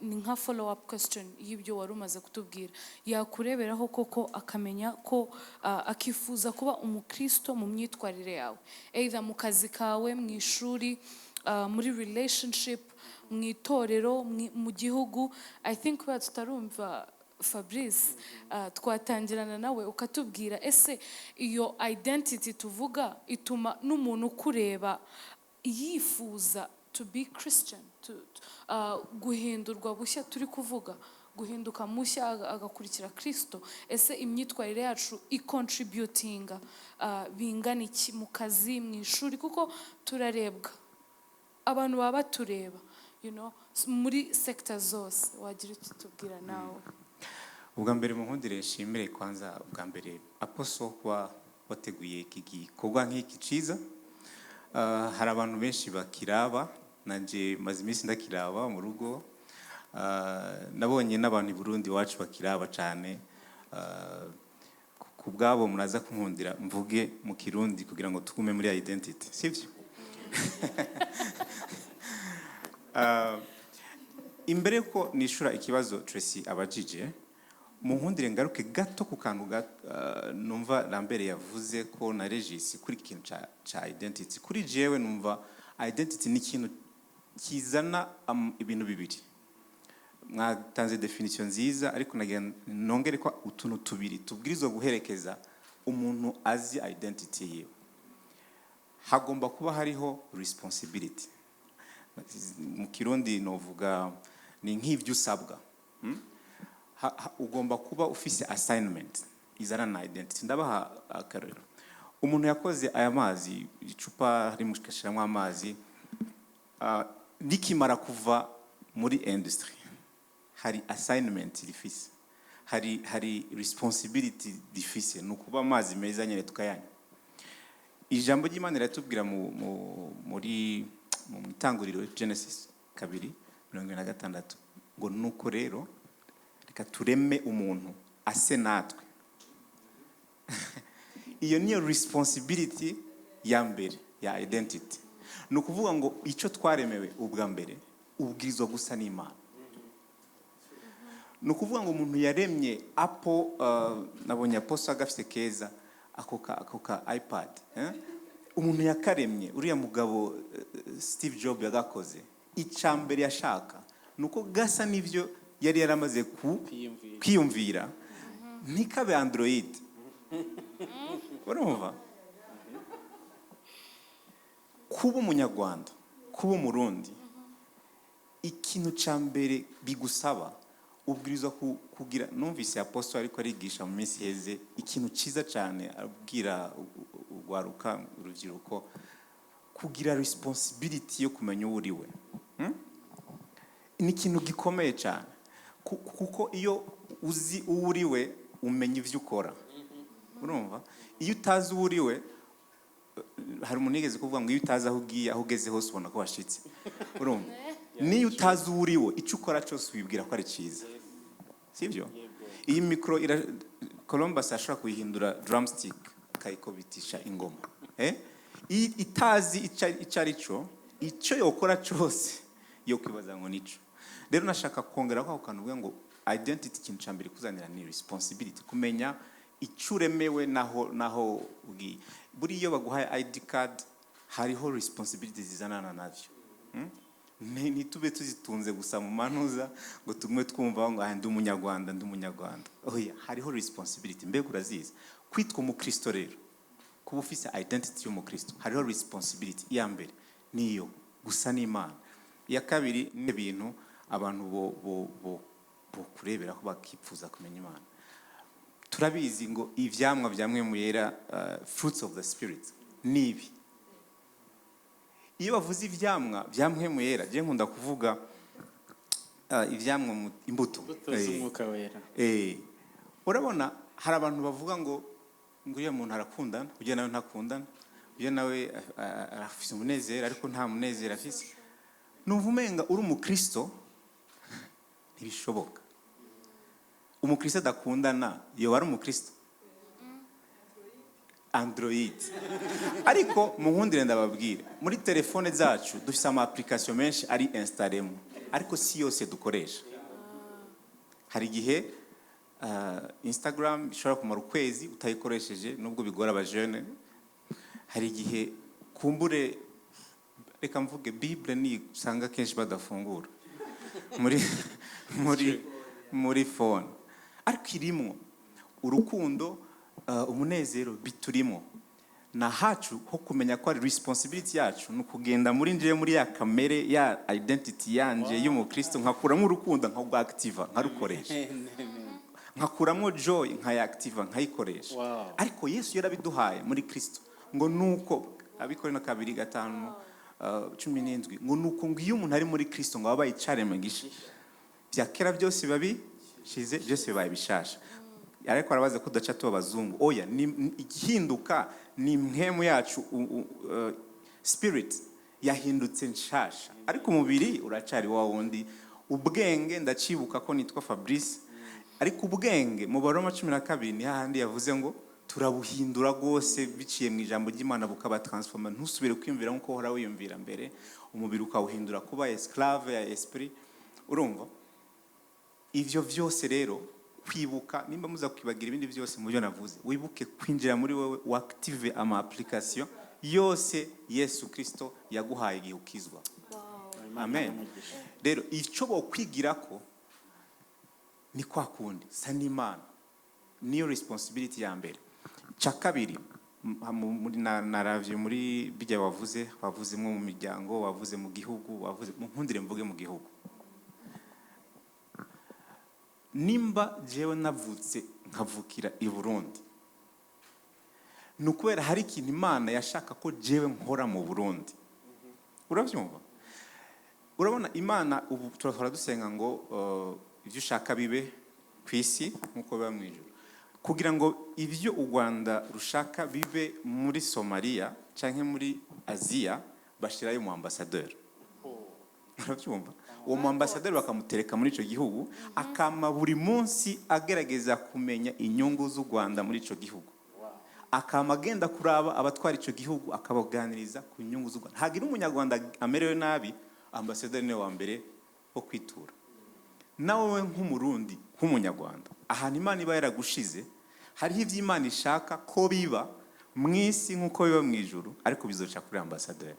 ni nka follow up question y'ibyo wari umaze kutubwira yakureberaho koko akamenya ko akifuza kuba umukristo mu myitwarire yawe either mu kazi kawe mu ishuri muri relationship mu itorero mu gihugu. I think we tutarumva Fabrice twatangirana nawe ukatubwira ese iyo identity tuvuga ituma n'umuntu kureba yifuza to be Christian guhindurwa bushya turi kuvuga guhinduka mushya agakurikira Kristo. Ese imyitwarire yacu icontributinga bingana iki mu kazi mu ishuri kuko turarebwa abantu baba batureba muri sector zose wagira icyo tubwira nawe. Ubwa mbere munkundire nshimire kwanza ubwa mbere Apostle kwa wateguye iki gikorwa nk'iki ciza. Hari abantu benshi bakiraba nanje maze iminsi ndakiraba mu rugo. Nabonye n'abantu i Burundi wacu bakiraba cyane. Ku bwabo muraza kunkundira mvuge mu Kirundi kugira ngo tugume muri identity sivyo? Imbere ko nishura ikibazo Tracy abajije munkundire ngaruke gato ku kantu numva Lambert yavuze ko na Regis kuri ikintu cha identity. Kuri jewe numva identity ni ikintu kizana ibintu bibiri. Mwatanze definition nziza ariko nongere ko utuntu tubiri tubwirizwa guherekeza umuntu azi identity yiwe. Hagomba kuba hariho responsibility. Mu Kirundi novuga ni nk'ivyo usabwa. Ugomba kuba ufise assignment izana na identity. Ndabaha akarero. Umuntu yakoze aya mazi icupa hari mushikashiramo amazi nikimara kuva muri industry hari assignment rifise hari responsibility difise nukuba amazi meza nyene tukayanya. Ijambo ry'Imana riratubwira muri mu itanguriro Genesis 2:26 ngo nuko rero reka tureme umuntu ase natwe. Iyo niyo responsibility ya mbere ya identity. Nukuvuga ngo icyo twaremewe ubwa mbere ubwirizwa gusa n'Imana. Nukuvuga ngo umuntu yaremye Apple nabonye Apostle agafite keza ako ka iPad umuntu yakaremye uriya mugabo Steve Jobs yagakoze icambere yashaka nuko gasa nivyo yari yaramaze kwiyumvira ntikabe Android. Urumva kuba umunyarwanda kuba umurundi ikintu cambere bigusaba ubwirizwa kugira, numvise apostle ariko arigisha mu minsi heze ikintu cyiza cyane abwira urwaruka urubyiruko, kugira responsibility yo kumenya uwo uriwe. Ni ikintu gikomeye cyane kuko iyo uzi uwo uriwe umenya ibyo ukora. Urumva, iyo utazi uwo uriwe, hari umuntu yigeze kuvuga ngo iyo utazi aho ugiye aho ugeze hose ubona ko washitse. Urumva, niyo utazi uwo uriwe icyo ukora cyose wibwira ko ari cyiza, sibyo? Iyi mikoro Columbus ashobora kuyihindura drumstick akayikobitisha ingoma, itazi icyo ari cyo, icyo yokora cyose yo kwibaza ngo nico. Rero nashaka kongera ko kantu uvuga ngo identity, ikintu cya mbere kuzanira ni responsibility, kumenya icyo uremewe naho ugiye. Buri iyo baguhaye ID card hariho responsibility zizanana navyo. Ntitube tuzitunze gusa mu manuza ngo tumwe twumva ngo ndi umunyarwanda ndi umunyarwanda. Oya, hariho responsibility. Mbega urazizi kwitwa umukristo rero, kuba ufise identity y'umukristo, hariho responsibility. Iya mbere niyo gusa n'Imana. Iya kabiri ni ibintu abantu bo kurebera ko bakipfuza kumenya Imana. Turabizi ngo ivyamwa byamwe mu yera, fruits of the spirit nibi. Iyo bavuze ivyamwa byamwe mu yera, je nkunda kuvuga ivyamwa imbuto z'umwuka wera. Urabona hari abantu bavuga ngo uriya muntu arakundana, ujye nawe ntakundana, ujye nawe arafise umunezero ariko nta munezero afise. Numva umenga uri umukristo ntibishoboka. Umukristo adakundana yo ari umukristo Android. Ariko muhundire ndababwira, muri telefone zacu dufise ama application menshi ari installemo, ariko si yose dukoresha. Hari igihe Instagram ishobora kumara ukwezi utayikoresheje nubwo bigora abajene. Hari igihe kumbure, reka mvuge, Bible ni usanga kenshi badafungura muri phone, ariko irimo urukundo, umunezero biturimo. Na hacu ho kumenya ko ari responsibility yacu no kugenda muri ya kamere ya identity yanje y'umukristo, nkakuramo urukundo nkagwa-activa nkarukoresha, nkakuramo joy nkaya-activa nkayikoresha. Ariko Yesu yarabiduhaye muri Kristo ngo nuko Abikorino 2:5-17 ngo nuko ngo iyo umuntu ari muri Kristo ngo abaye icaremwe gisha, bya kera byose babishize, byose bibaye bishasha. Ariko arabaza ko daca tuba bazungu. Oya, ni igihinduka ni mpemu yacu, spirit yahindutse nshasha, ariko umubiri uracari wa wundi. Ubwenge ndacibuka ko nitwa Fabrice, ariko ubwenge mu Baroma 12 ni hahandi yavuze ngo turabuhindura rwose biciye mu ijambo ry'Imana bukaba transforma. Ntusubire kwiyumvira nko hora wiyumvira mbere, umubiri ukawuhindura kuba esclave ya esprit. Urumva ivyo vyose rero, kwibuka nimba muza kwibagira ibindi byose mu byo navuze, wibuke kwinjira muri wewe uactive ama application yose Yesu Kristo yaguhaye igihe ukizwa. Amen. Rero icyo bo kwigira ko ni kwa kundi sa n'Imana, niyo responsibility ya mbere. Cya kabiri, muri naravye muri bijya wavuze mu miryango, wavuze mu gihugu, wavuze mu nkundire mvuge mu gihugu. Nimba jewe navutse nkavukira i Burundi, nukubera hari ikintu Imana yashaka ko jewe nkora mu Burundi. Uravyumva? Urabona Imana ubu turahora dusenga ngo ibyo ushaka bibe ku isi nkuko biba mu ijuru, kugira ngo ibyo u Rwanda rushaka bibe muri Somalia canke muri Aziya bashirayo mu ambassadeur. Uravyumva? Uwo mu ambassadeur bakamutereka muri ico gihugu, akama buri munsi agerageza kumenya inyungu z'u Rwanda muri ico gihugu. Akama agenda kuraba abatwara ico gihugu akabaganiriza ku nyungu z'u Rwanda. Hagira umunyarwanda amerewe nabi, ambassadeur ni wa mbere wo kwitura. Nawe nk'umurundi nk'umunyarwanda, ahantu Imana iba yaragushize hariho ivyo Imana ishaka ko biba mwisi nkuko biba mu ijuru, ariko bizoca kuri ambassadeur.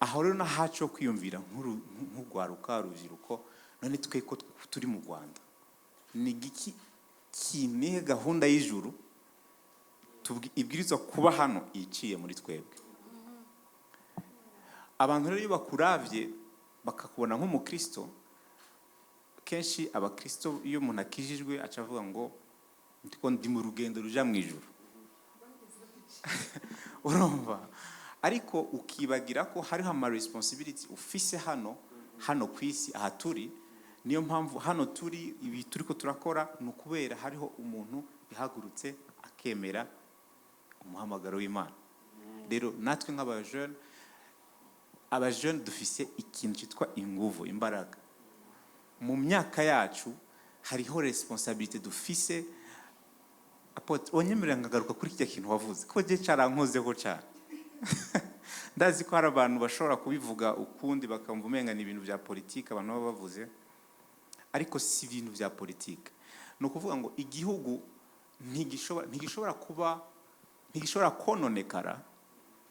Aho rero nahaco kwiyumvira nk'urwaruka rubyiruko, none twe ko turi mu Rwanda ni giki kine gahunda y'ijuru ibwirizwa kuba hano iciye muri twebwe. Abantu rero bakuravye bakakubona nk'umukristo, kenshi abakristo iyo umuntu akijijwe aca avuga ngo ndi mu rugendo ruja mu ijuru. Urumva, ariko ukibagira ko hariho ama responsibility ufise hano ku isi aha turi. Niyo mpamvu hano turi ibi turiko turakora ni ukubera hariho umuntu yahagurutse akemera umuhamagaro w'Imana. Rero natwe abajene dufise ikintu cyitwa inguvu, imbaraga. Mu myaka yacu hariho responsabilité dufise. Onyemerera ngagaruka kuri kijya kintu wavuze ko je carankozeho cyane. Ndazi ko hari abantu bashobora kubivuga ukundi bakamva umenga ni ibintu bya politike abantu baba bavuze, ariko si ibintu bya politike. Ni ukuvuga ngo igihugu ntigishobora kononekara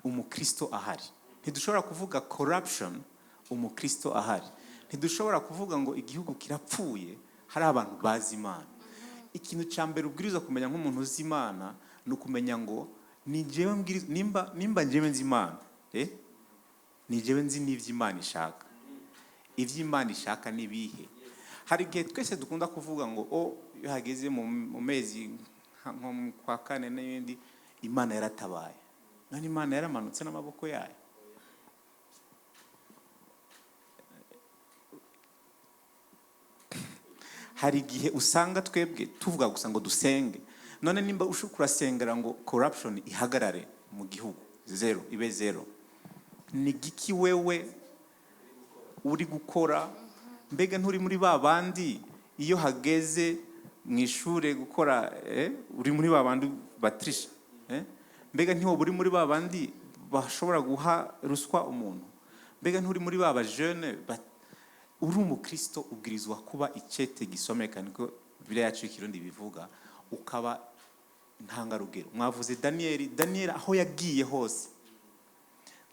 umukristo ahari. Ntidushobora kuvuga corruption umukristo ahari. Ntidushobora kuvuga ngo igihugu kirapfuye hari abantu bazi Imana. Ikintu cya mbere ubwiriza kumenya nk'umuntu uzi Imana ni ukumenya ngo ni jewe nimba jewe nzi Imana, ni jewe nzi n'ivy'Imana ishaka. Ivy'Imana ishaka ni bihe? Hari igihe twese dukunda kuvuga ngo iyo hageze mu mezi nko kwa kane n'ibindi, Imana yaratabaye. None Imana yaramanutse n'amaboko yayo. Hari igihe usanga twebwe tuvuga gusa ngo dusenge. None nimba ushukura sengera ngo corruption ihagarare mu gihugu, ibe zero, ni giki wewe uri gukora? Mbega nturi muri babandi iyo hageze mu ishure gukora uri muri babandi batrisha? Mbega ntiwo buri muri babandi bashobora guha ruswa umuntu? Mbega nturi muri baba jeune? Uri umukristo ubwirizwa kuba icete gisomeka, niko Bibiliya yacu y'Ikirundi bivuga, ukaba ntangarugero. Mwavuze Daniel aho yagiye hose.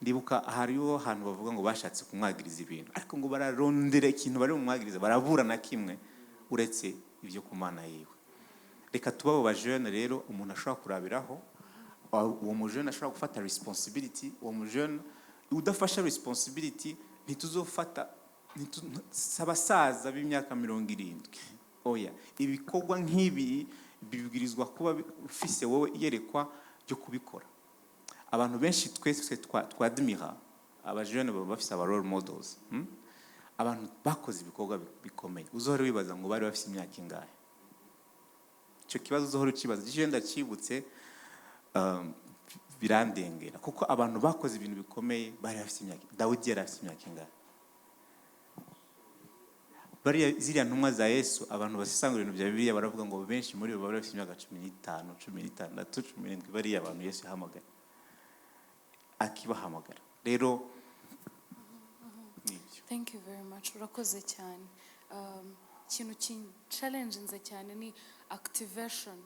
Ndibuka hariho ahantu bavuga ngo bashatse kumwagiriza ibintu, ariko ngo bararondera ikintu bari bumwagiriza, barabura na kimwe uretse ibyo ku Mana yiwe. Reka tuba abo bajene rero umuntu ashobora kurabiraho. Uwo mujene ashobora gufata responsibility. Uwo mujene udafasha responsibility ntituzofata abasaza b'imyaka 70. Oya, ibikorwa nk'ibi bibwirizwa kuba ufise wowe iyerekwa ryo kubikora. Abantu benshi twese twadmira abajene baba bafise aba role models. Abantu bakoze ibikorwa bikomeye. Uzohora wibaza ngo bari bafise imyaka ingahe? Icyo kibazo uzohora ukibaza. Je ndakibutse birandengera kuko abantu bakoze ibintu bikomeye bari bafise imyaka. Dawidi yari afise imyaka ingahe? Bari ziriya ntumwa za Yesu, abantu basesangura ibintu bya Bibiliya baravuga ngo benshi muri bo bari bafite imyaka 15, 16, 17. Bari abantu Yesu yahamagara, akibahamagara. Rero nibyo. Thank you very much. Urakoze cyane. Ikintu challenge nze cyane ni activation,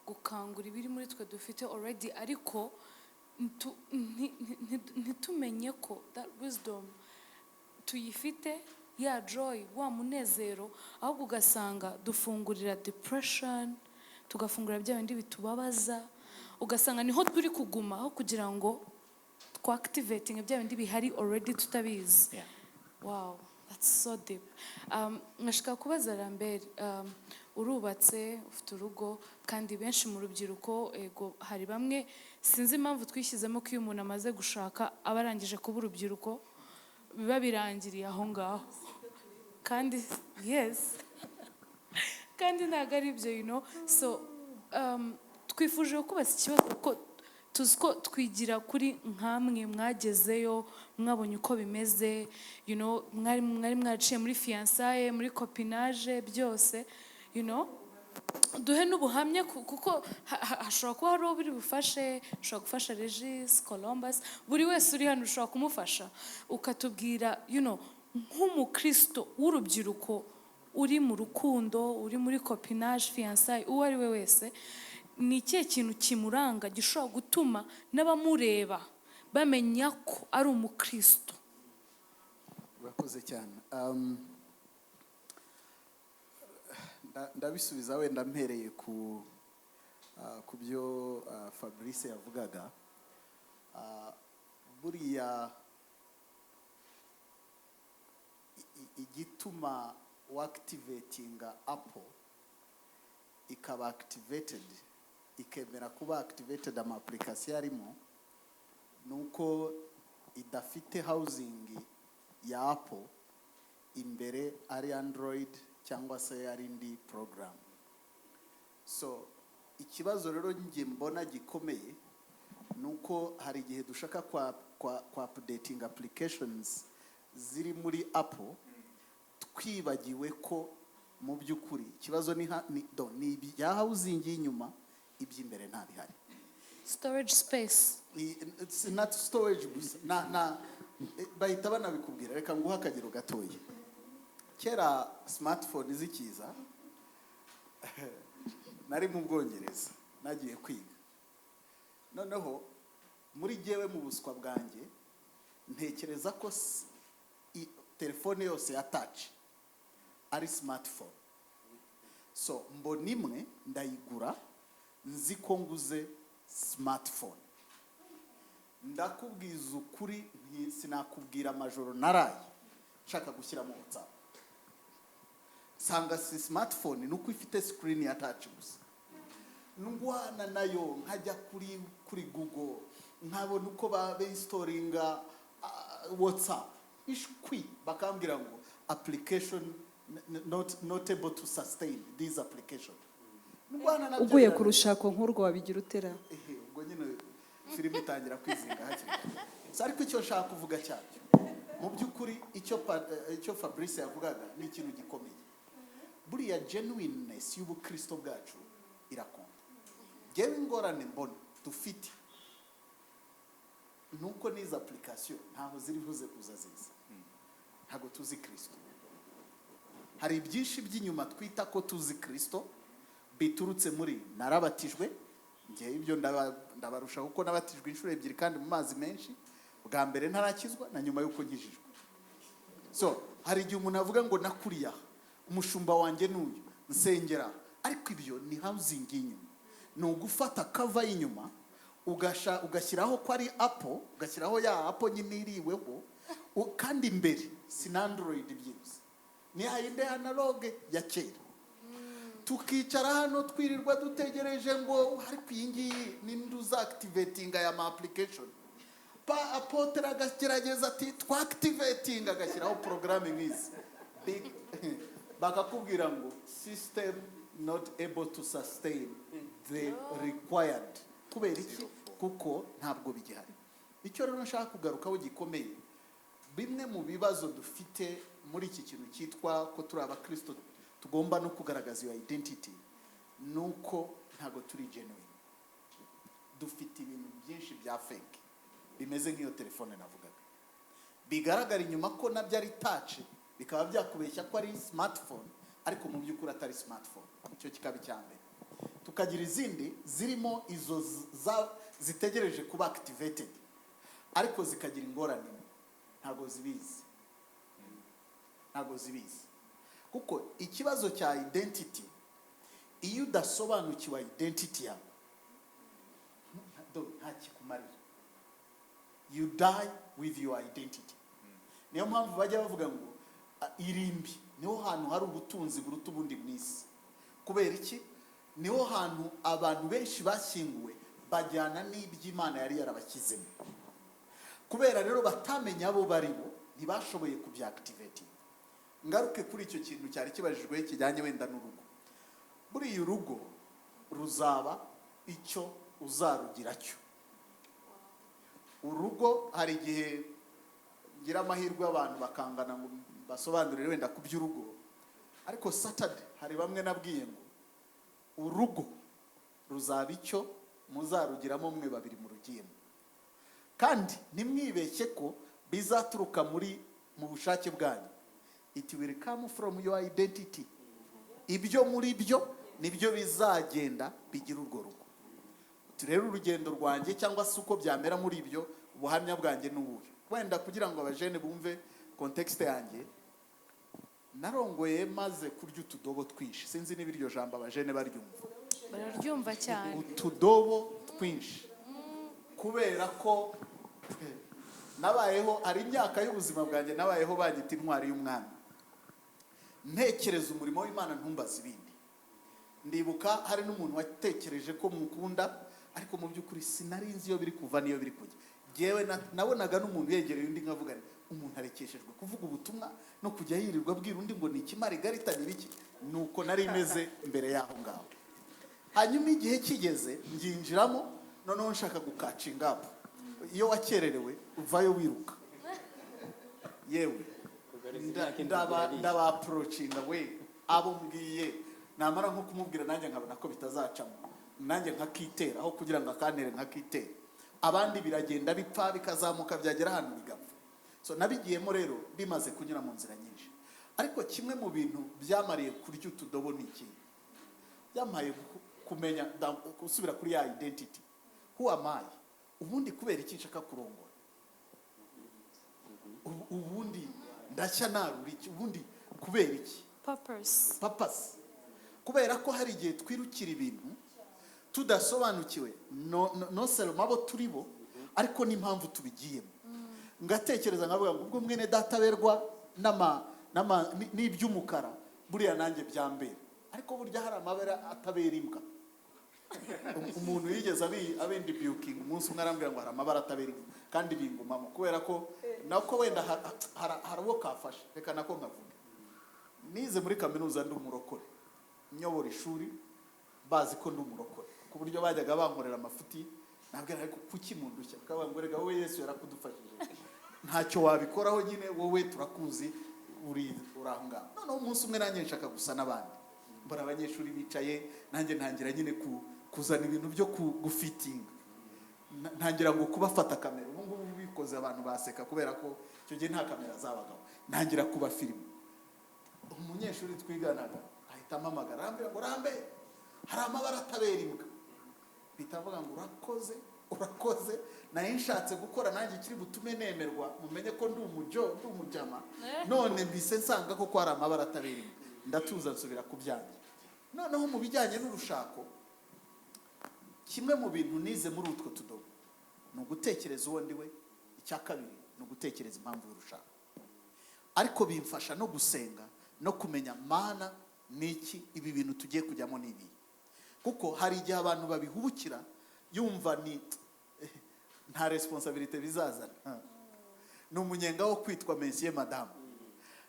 gukangura ibiri muri twe dufite already, ariko ntitumenye ko that wisdom tuyifite, ya joy, wa munezero, ahubwo ugasanga dufungurira depression, tugafungurira bya bindi bitubabaza, ugasanga niho turi kuguma aho kugira ngo activating bya bindi bihari already tutabizi. Wow, that's so deep. Nashaka kubaza Lambert, urubatse, ufite urugo, kandi benshi mu rubyiruko ego hari bamwe sinzi impamvu twishyizemo ko iyo umuntu amaze gushaka abarangije kuba urubyiruko biba birangiriye aho ngaho. Kandi yes, kandi ntabwo ari ibyo, so twifuje kubaza ikibazo ko tuzi ko twigira kuri nkamwe mwagezeyo, mwabonye uko bimeze, mwari mwaraciye muri fiançailles, muri copinage, byose, duhe n'ubuhamya kuko hashobora kuba hari uwo biri bufashe, ushobora gufasha Regis, Columbus, buri wese uri hano ushobora kumufasha, ukatubwira nk'umukristo w'urubyiruko uri mu rukundo, uri muri copinage, fiançailles, uwo ari we wese, ni ikihe kintu kimuranga gishobora gutuma n'abamureba bamenya ko ari umukristo? Urakoze cyane. Ndabisubiza wenda mpereye ku byo Fabrice yavugaga. Buriya igituma wactivatinga apple ikaba activated, ikemera kuba activated ama application arimo, nuko idafite housing ya apple imbere ari Android cyangwa se ari indi program. So ikibazo rero ngiye mbona gikomeye nuko hari igihe dushaka kwa updating applications ziri muri Apple twibagiwe ko mu by'ukuri ikibazo ni ya housing y'inyuma, iby'imbere nta bihari. Storage space. It's not storage gusa bahita banabikubwira. Reka nguha akagero gatoya. Kera smartphone zikiza nari mu Bwongereza nagiye kwiga, noneho muri jewe mu buswa bwanjye ntekereza ko telefone yose ya touch ari smartphone. So mbona imwe ndayigura nzi ko nguze smartphone. Ndakubwiza ukuri sinakubwira amajoro naraye nshaka gushyiramo WhatsApp, sanga si smartphone nuko ifite screen ya touch gusa. Ndwana nayo nkajya kuri Google nkabona uko installinga WhatsApp ishwi, bakambwira ngo application not able to sustain this application. Uguye ku rushako nk'urwo wabigira utera. Ubwo nyine filime itangira kwizinga hakiri. Ariko icyo nshaka kuvuga cyacyo mu by'ukuri icyo Fabrice yavugaga ni ikintu gikomeye. Buriya genuineness y'ubukristo bwacu irakonda. Jewe ingorane mbona dufite nuko n'izo application ntaho ziri buze kuzaziza, ntago tuzi Kristo. Hari byinshi by'inyuma twita ko tuzi Kristo biturutse muri narabatijwe, ngiye ibyo ndabarusha kuko nabatijwe inshuro ebyiri kandi mu mazi menshi, bwa mbere ntarakizwa na nyuma yuko nkijijwe. So hari igihe umuntu avuga ngo nakuriya umushumba wanjye n'uyu nsengera, ariko ibyo ni housing y'inyuma. Ni ugufata cover y'inyuma ugashyiraho ko ari Apple, ugashyiraho ya Apple nyine iriweho, kandi imbere si Android byose, ni hayinde analogue ya kera. Tukicara hano twirirwa dutegereje ngo hari kwingiyi ninduza activating aya application. Pa Apotre agagerageza ati twactivating, agashyiraho programming is big bakakubwira ngo system not able to sustain the required. Kubera iki? Kuko ntabwo bigihari. Icyo rero nshaka kugarukaho gikomeye, bimwe mu bibazo dufite muri iki kintu cyitwa ko turi abakristo tugomba no kugaragaza iyo identity, nuko ntago turi genuine. Dufite ibintu byinshi bya fake bimeze nk'iyo telefone navugaga, bigaragara inyuma ko nabyo ari touch, bikaba byakubeshya ko ari smartphone, ariko mu by'ukuri atari smartphone. Icyo kikaba cyambere. Tukagira izindi zirimo izo zitegereje kuba activated, ariko zikagira ingorane, ntago zibizi. Kuko ikibazo cya identity, iyo udasobanukiwe identity yawe nta kikumarira. You die with your identity. Niyo mpamvu bajya bavuga ngo irimbi niho hantu hari ubutunzi buruta ubundi mwisi. Kubera iki? Niho hantu abantu benshi bashyinguwe bajyana n'iby'Imana yari yarabakizemo. Kubera rero batamenya abo baribo ntibashoboye kubyactivate. Ngaruke kuri icyo kintu cyari kibajijwe kijyanye wenda n'urugo. Buri urugo ruzaba icyo uzarugira cyo. Urugo hari igihe ngira amahirwe abantu bakangana ngo basobanurire wenda ku by'urugo, ariko Saturday hari bamwe nabwiye ngo urugo ruzaba icyo muzarugiramo mwe babiri mu rugendo, kandi nimwibeshye ko bizaturuka mu bushake bwanyu. It will come from your identity. Ibyo muri byo nibyo bizagenda bigira urwo rugo. Turero urugendo rwanjye cyangwa se uko byamera muri ibyo, ubuhamya bwanjye n'ubuhe. Wenda kugira ngo abajene bumve context yanjye, narongoye maze kurya utudobo twinshi. Sinzi niba iryo jambo abajene baryumva. Bararyumva cyane. Utudobo twinshi. Kubera ko nabayeho ari imyaka y'ubuzima bwanjye nabayeho bagita intwari y'umwami. ntekereza umurimo w'Imana ntumbaza ibindi. Ndibuka hari n'umuntu watekereje ko mukunda, ariko mu by'ukuri sinari nzi iyo biri kuva n'iyo biri kujya. Jewe nabonaga n'umuntu yegereye undi nkavuga nti umuntu arekeshejwe kuvuga ubutumwa no kujya yirirwa abwira undi ngo ni ikimari garita ni biki. Nuko nari imeze mbere yaho ngaho. Hanyuma igihe kigeze nginjiramo, noneho nshaka gukacinga up. Iyo wakererewe uvayo wiruka. Yewe ndaba approachinga we abo mbwiye namara nko kumubwira nanjye nkabona ko bitazacamo, nanjye nkakitera aho kugira ngo akantere nkakitera. Abandi biragenda bipfa bikazamuka byagera ahantu bigapfa. So nabigiyemo rero bimaze kunyura mu nzira nyinshi. Ariko kimwe mu bintu byamariye kurya utudobo ni iki? Byamaye kumenya gusubira kuri ya identity. Who am I? Ubundi kubera iki nshaka kurongora? Ubundi ndashya narura iki? Ubundi kubera iki? Purpose. Kubera ko hari igihe twirukira ibintu tudasobanukiwe no seulement abo turibo, ariko n'impamvu tubigiyemo. Ngatekereza nkavuga ngo ubwo mwene data berwa n'iby'umukara buriya nanjye byambera, ariko burya hari amabara atabera imbwa. Umuntu yigeze abendi buking umunsi umwe arambwira ngo hari amabara atabera imbwa kandi bingumamo, kubera ko nako wenda hari uwo kafashe. Reka nako nkavuga, nize muri kaminuza ndi umurokore, nyobora ishuri bazi ko ndi umurokore, ku buryo bajyaga bankorera amafuti nabwira ariko kuki mundushya, kabangorega wowe Yesu yarakudufashije, ntacyo wabikoraho nyine wowe turakuzi uri aho ngaho. Noneho umunsi umwe nanjye nshaka gusa n'abandi, mbona abanyeshuri bicaye, nanjye ntangira nyine kuzana ibintu byo gufitinga, ntangira ngo kubafata kamera. Ubu ngubu bikoze abantu baseka kubera ko icyo gihe nta kamera zabagaho. Ntangira kuba filime. Umunyeshuri twiganaga ahita amamagara arambwira ngo Rambe, hari amabara atabera imbwa. Bitavuga ngo urakoze naye nshatse gukora nanjye kiri butume nemerwa, mumenye ko ndi umujama, none mbise nsanga ko hari amabara atabera imbwa. Ndatuza nsubira ku byanjye. Noneho mu bijyanye n'urushako, kimwe mu bintu nize muri utwo tudobo ni ugutekereza uwo ndiwe. Icya kabiri ni ugutekereza impamvu y'urushako. Ariko bimfasha no gusenga no kumenya Mana niki ibi bintu tugiye kujyamo n'ibi. Kuko hari igihe abantu babihubukira yumva ni nta responsibility bizazana. Ni umunyenga wo kwitwa monsieur madame,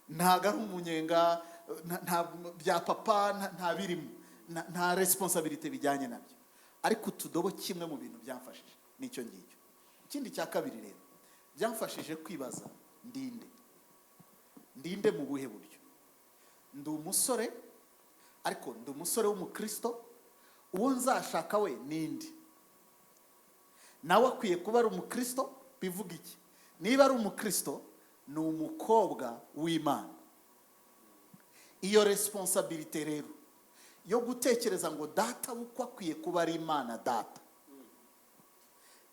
ntago ari umunyenga nta bya papa, nta birimo, nta responsibility bijyanye nabyo. Ariko utudobo kimwe mu bintu byamfashije nicyo ngicyo. Ikindi cya kabiri rero byamfashije kwibaza ndinde mu buhe buryo. Ndi umusore, ariko ndi umusore w'umukristo. Uwo nzashaka we nindi nawe akwiye kuba ari umukristo. Bivuga iki? Niba ari umukristo ni umukobwa w'Imana. Iyo responsibility rero yo gutekereza ngo data uko akwiye kuba ari Imana data,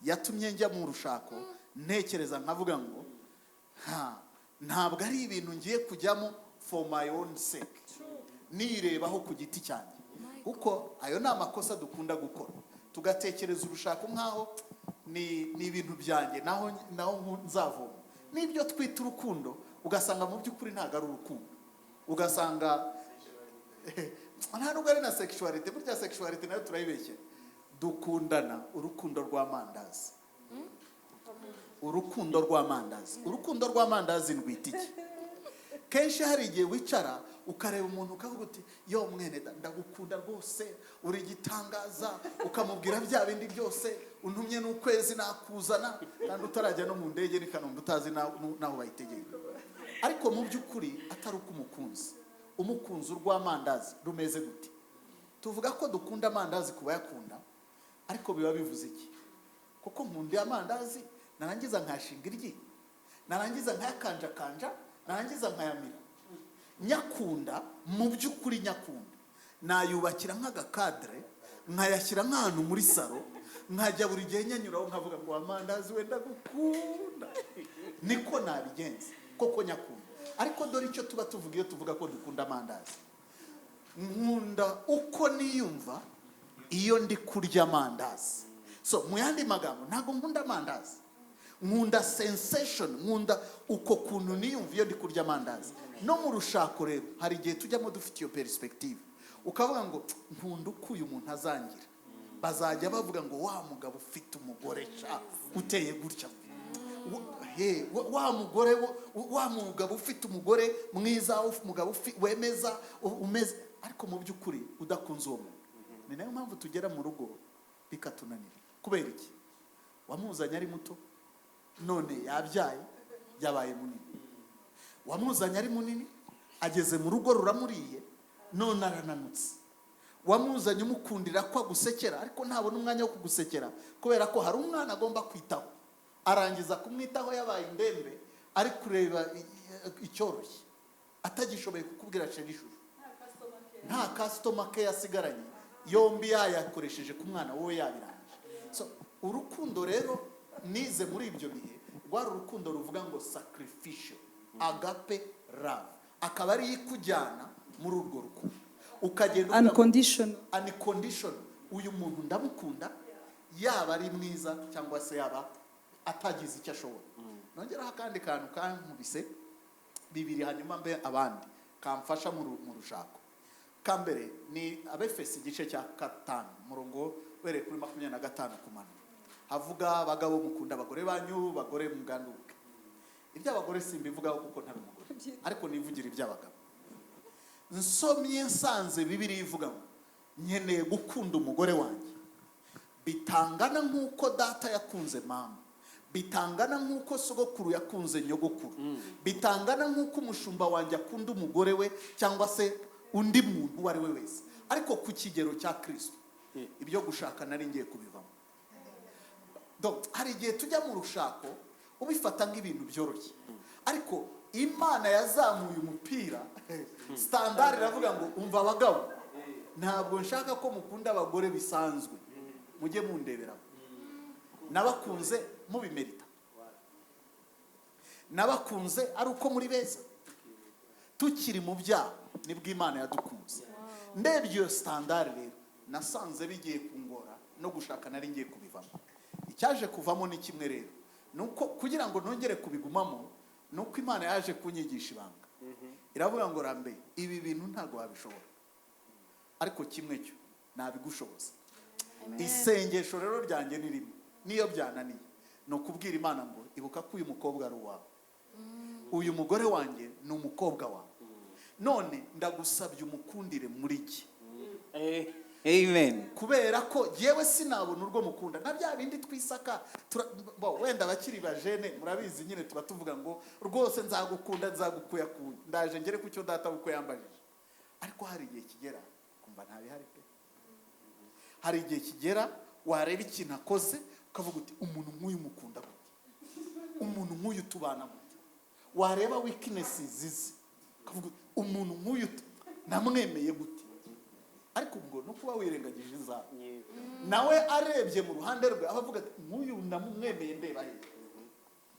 yatumye njya mu rushako ntekereza nkavuga ngo ntabwo ari ibintu ngiye kujyamo for my own sake, nirebaho ku giti cyanjye. Kuko ayo ni amakosa dukunda gukora, tugatekereza urushako nkaho ni ibintu byanjye naho nzavoma. N'ibyo twita urukundo ugasanga mu by'ukuri ntabwo ari urukundo, ugasanga nta nubwo ari na sexuality. Burya sexuality nayo turayibeshye. Dukundana urukundo rw'amandazi. Urukundo rw'amandazi ndwita iki? Kenshi hari igihe wicara ukareba umuntu ukavuga uti yo mwene ndagukunda rwose, uri gitangaza, ukamubwira bya bindi byose, untumye n'ukwezi nakuzana, kandi utarajya no mu ndege n'ikanombe utazi naho bayitegeye. Ariko mu by'ukuri atari uko umukunzi urw'amandazi rumeze gute? Tuvuga ko dukunda amandazi kuba yakunda, ariko biba bivuze iki? Kuko nkunda amandazi narangiza nkashinga iryi, narangiza nkayakanja, narangiza nkayamira. Nyakunda mu by'ukuri nyakunda nayubakira nk'agakadre, nkayashyira nk'ahantu muri salo, nkajya buri gihe nyanyuraho nkavuga ngo amandazi wenda gukunda. Niko nabigenza koko nyakunda. Ariko dore icyo tuba tuvuga iyo tuvuga ko dukunda amandazi. Nkunda uko niyumva iyo ndi kurya amandazi. So mu yandi magambo ntago nkunda amandazi, nkunda sensation, nkunda uko kuntu niyumva iyo ndi kurya amandazi. No mu rushako rero hari igihe tujyamo dufite iyo perspective, ukavuga ngo nkunda uko uyu muntu azangira, bazajya bavuga ngo wa mugabo ufite umugore sha uteye gutya, wa mugore, wa mugabo ufite umugore mwiza, umugabo wemeza umeze, ariko mu by'ukuri udakunze uwo muntu. Ni nayo mpamvu tugera mu rugo bikatunanira. Kubera iki? Wamuzanye ari muto, none yabyaye yabaye munini. Wamuzanye ari munini, ageze mu rugo ruramuriye, none arananutse. Wamuzanye umukundira ko agusekera, ariko ntabona umwanya wo kugusekera kubera ko hari umwana agomba kwitaho. Arangiza kumwitaho yabaye indembe, ari kureba icyoroshye, atagishoboye kukubwira sheri, nta customer care yasigaranye, yombi yayakoresheje ku mwana wowe yabirangije. So urukundo rero nize muri ibyo bihe rwari urukundo ruvuga ngo sacrificial, agape love, akaba ari ikujyana muri urwo rukundo, ukagenda unconditional. Uyu muntu ndamukunda, yaba ari mwiza cyangwa se yaba atagize icyo ashobora. Nongeraho akandi kantu kankubise bibiri, hanyuma mbe abandi kamfasha mu rushako. Kambere ni Abefesi igice cya 5 murongo were kuri 25 kumanura, havuga abagabo mukunda abagore banyu, bagore muganduke. Iby'abagore simbivugaho kuko ntari umugore, ariko nivugira iby'abagabo. Nsomye nsanze Bibiliya ivuga ngo nkeneye gukunda umugore wanjye bitangana nk'uko data yakunze mama, bitangana nk'uko sogokuru yakunze nyogokuru, bitangana nk'uko umushumba wanjye akunda umugore we cyangwa se undi muntu uwo ari we wese, ariko ku kigero cya Kristo. Ibyo gushaka nari ngiye kubivamo. Hari igihe tujya mu rushako ubifata nk'ibintu byoroshye, ariko Imana yazamuye umupira standard iravuga ngo umva abagabo, ntabwo nshaka ko mukunda abagore bisanzwe, mujye mundebera. Nabakunze mubimerita, nabakunze ari uko muri beza, tukiri mu byaha nibwo Imana yadukunze. Ndebye iyo standard rero nasanze bigiye kungora no gushaka nari ngiye kubivamo. Icyaje kuvamo ni kimwe rero, nuko kugira ngo nongere kubigumamo, nuko Imana yaje kunyigisha ibanga. Iravuga ngo Rambe, ibi bintu ntago wabishobora, ariko kimwe cyo nabigushoboza. Isengesho rero ryanjye ni rimwe, niyo byananiye no kubwira Imana ngo ibuka ko uyu mukobwa ari uwawe, uyu mugore wanjye ni umukobwa wawe, none ndagusabye umukundire muri iki. Amen. Kubera ko yewe sinabona urwo mukunda na bya bindi twisaka wenda bakiri bajene, murabizi nyine tuba tuvuga ngo rwose nzagukunda nzagukuya ku ndaje ngere ku cyo data uko yambajije. Ariko hari igihe kigera kumva nta bihari pe. Hari igihe kigera wareba ikintu akoze ukavuga uti umuntu nk'uyu mukunda gute, umuntu nk'uyu tubana gute. Wareba weaknesses zizi ukavuga umuntu nk'uyu namwemeye gute. Ariko ubwo no kuba wirengagije inzara, nawe arebye mu ruhande rwe abavuga ati nk'uyu namwemeye ndeba he.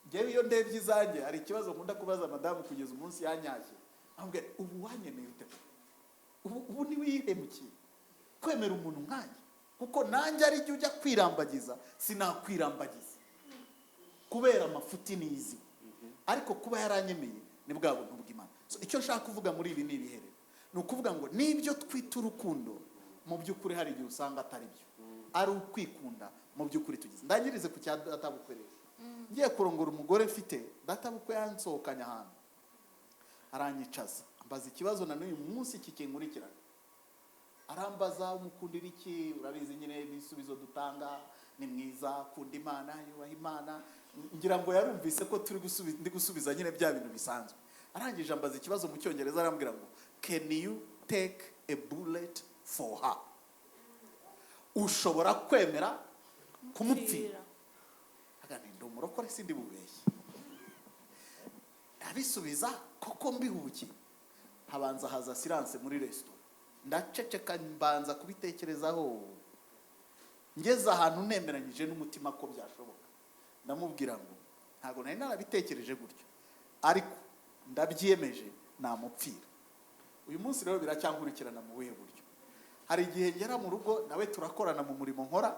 Ngewe iyo ndebye izanjye hari ikibazo nkunda kubaza madamu kugeza umunsi yanyashye, avuga ubu wanyeneye ute, ubu ni wihemukiye kwemera umuntu nkanjye, kuko nanjye ari jye ujya kwirambagiza sinakwirambagiza kubera amafuti nizi, ariko kuba yaranyemeye ni bwa buntu bw'Imana. So icyo nshaka kuvuga muri ibi ni ibihere, ni ukuvuga ngo nibyo twita urukundo mu by'ukuri hari igihe usanga atari byo, ari ukwikunda mu by'ukuri tugize. Ndangirize ku cya databukwe rero. Ngiye kurongora umugore mfite, databukwe yansohokanye ahantu aranyicaza ambaza ikibazo na n'uyu munsi kikinkurikirana. Arambaza umukundira iki, urabizi nyine ibisubizo dutanga ni mwiza, kunda Imana, yubaha Imana. Ngira ngo yarumvise ko ndi gusubiza nyine bya bintu bisanzwe. Arangije ambaza ikibazo mu Cyongereza arambwira ngo can you take a bullet for her? Ushobora kwemera kumupfira? Agani ndo murokore sindi bubeshye. Abisubiza koko mbihuki. Habanza haza silence muri restaurant. Ndaceceka mbanza kubitekerezaho. Ngeze ahantu nemeranyije n'umutima ko byashoboka. Ndamubwira ngo ntago nari narabitekereje gutyo, ariko ndabyiyemeje namupfira. Uyu munsi rero biracyankurikirana mu buhe buryo. Hari igihe ngera mu rugo nawe turakorana mu murimo nkora,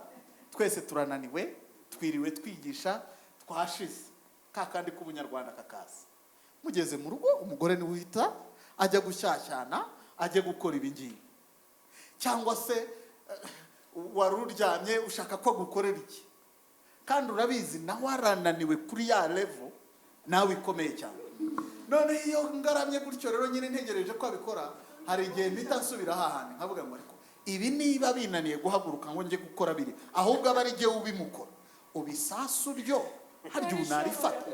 twese turananiwe, twiriwe twigisha, twashize ka kandi k'ubunyarwanda kakaza. Mugeze mu rugo umugore niwe uhita ajya gushyashyana, ajya gukora ibi ngibi. Cyangwa se wari uryamye ushaka ko gukorera iki, kandi urabizi nawe warananiwe kuri ya level nawe ikomeye cyane. None iyo ngaramye gutyo rero nyine ntegereje ko abikora, hari igihe mpita nsubira hahandi nkavuga ngo ariko ibi niba binaniye guhaguruka ngo njye gukora biri, ahubwo aba ari jye ubimukora, ubisasu byo harya unarifata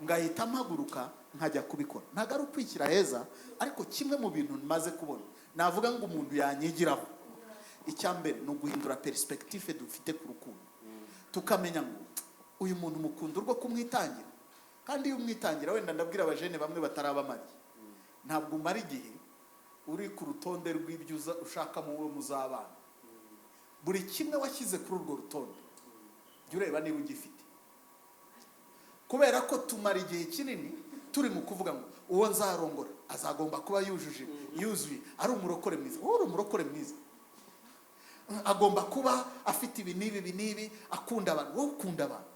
ngahita mpaguruka nkajya kubikora. Ntabwo ari ukwikira heza, ariko kimwe mu bintu maze kubona navuga ngo umuntu yanyigiraho, icya mbere ni uguhindura perspective dufite ku rukundo, tukamenya ngo uyu muntu mukunda urwo kumwitangira. Kandi iyo umwitangira, wenda ndabwira abajene bamwe batarabamariye, ntabwo umara igihe uri ku rutonde rw'ibyo ushaka mu wo muzabana. Buri kimwe washyize kuri urwo rutonde jya ureba niba ugifite, kubera ko tumara igihe kinini turi mu kuvuga ngo uwo nzarongora azagomba kuba yuzuye ari umurokore mwiza. Wowe uri umurokore mwiza, agomba kuba afite ibi n'ibi akunda abantu. Wowe ukunda abantu,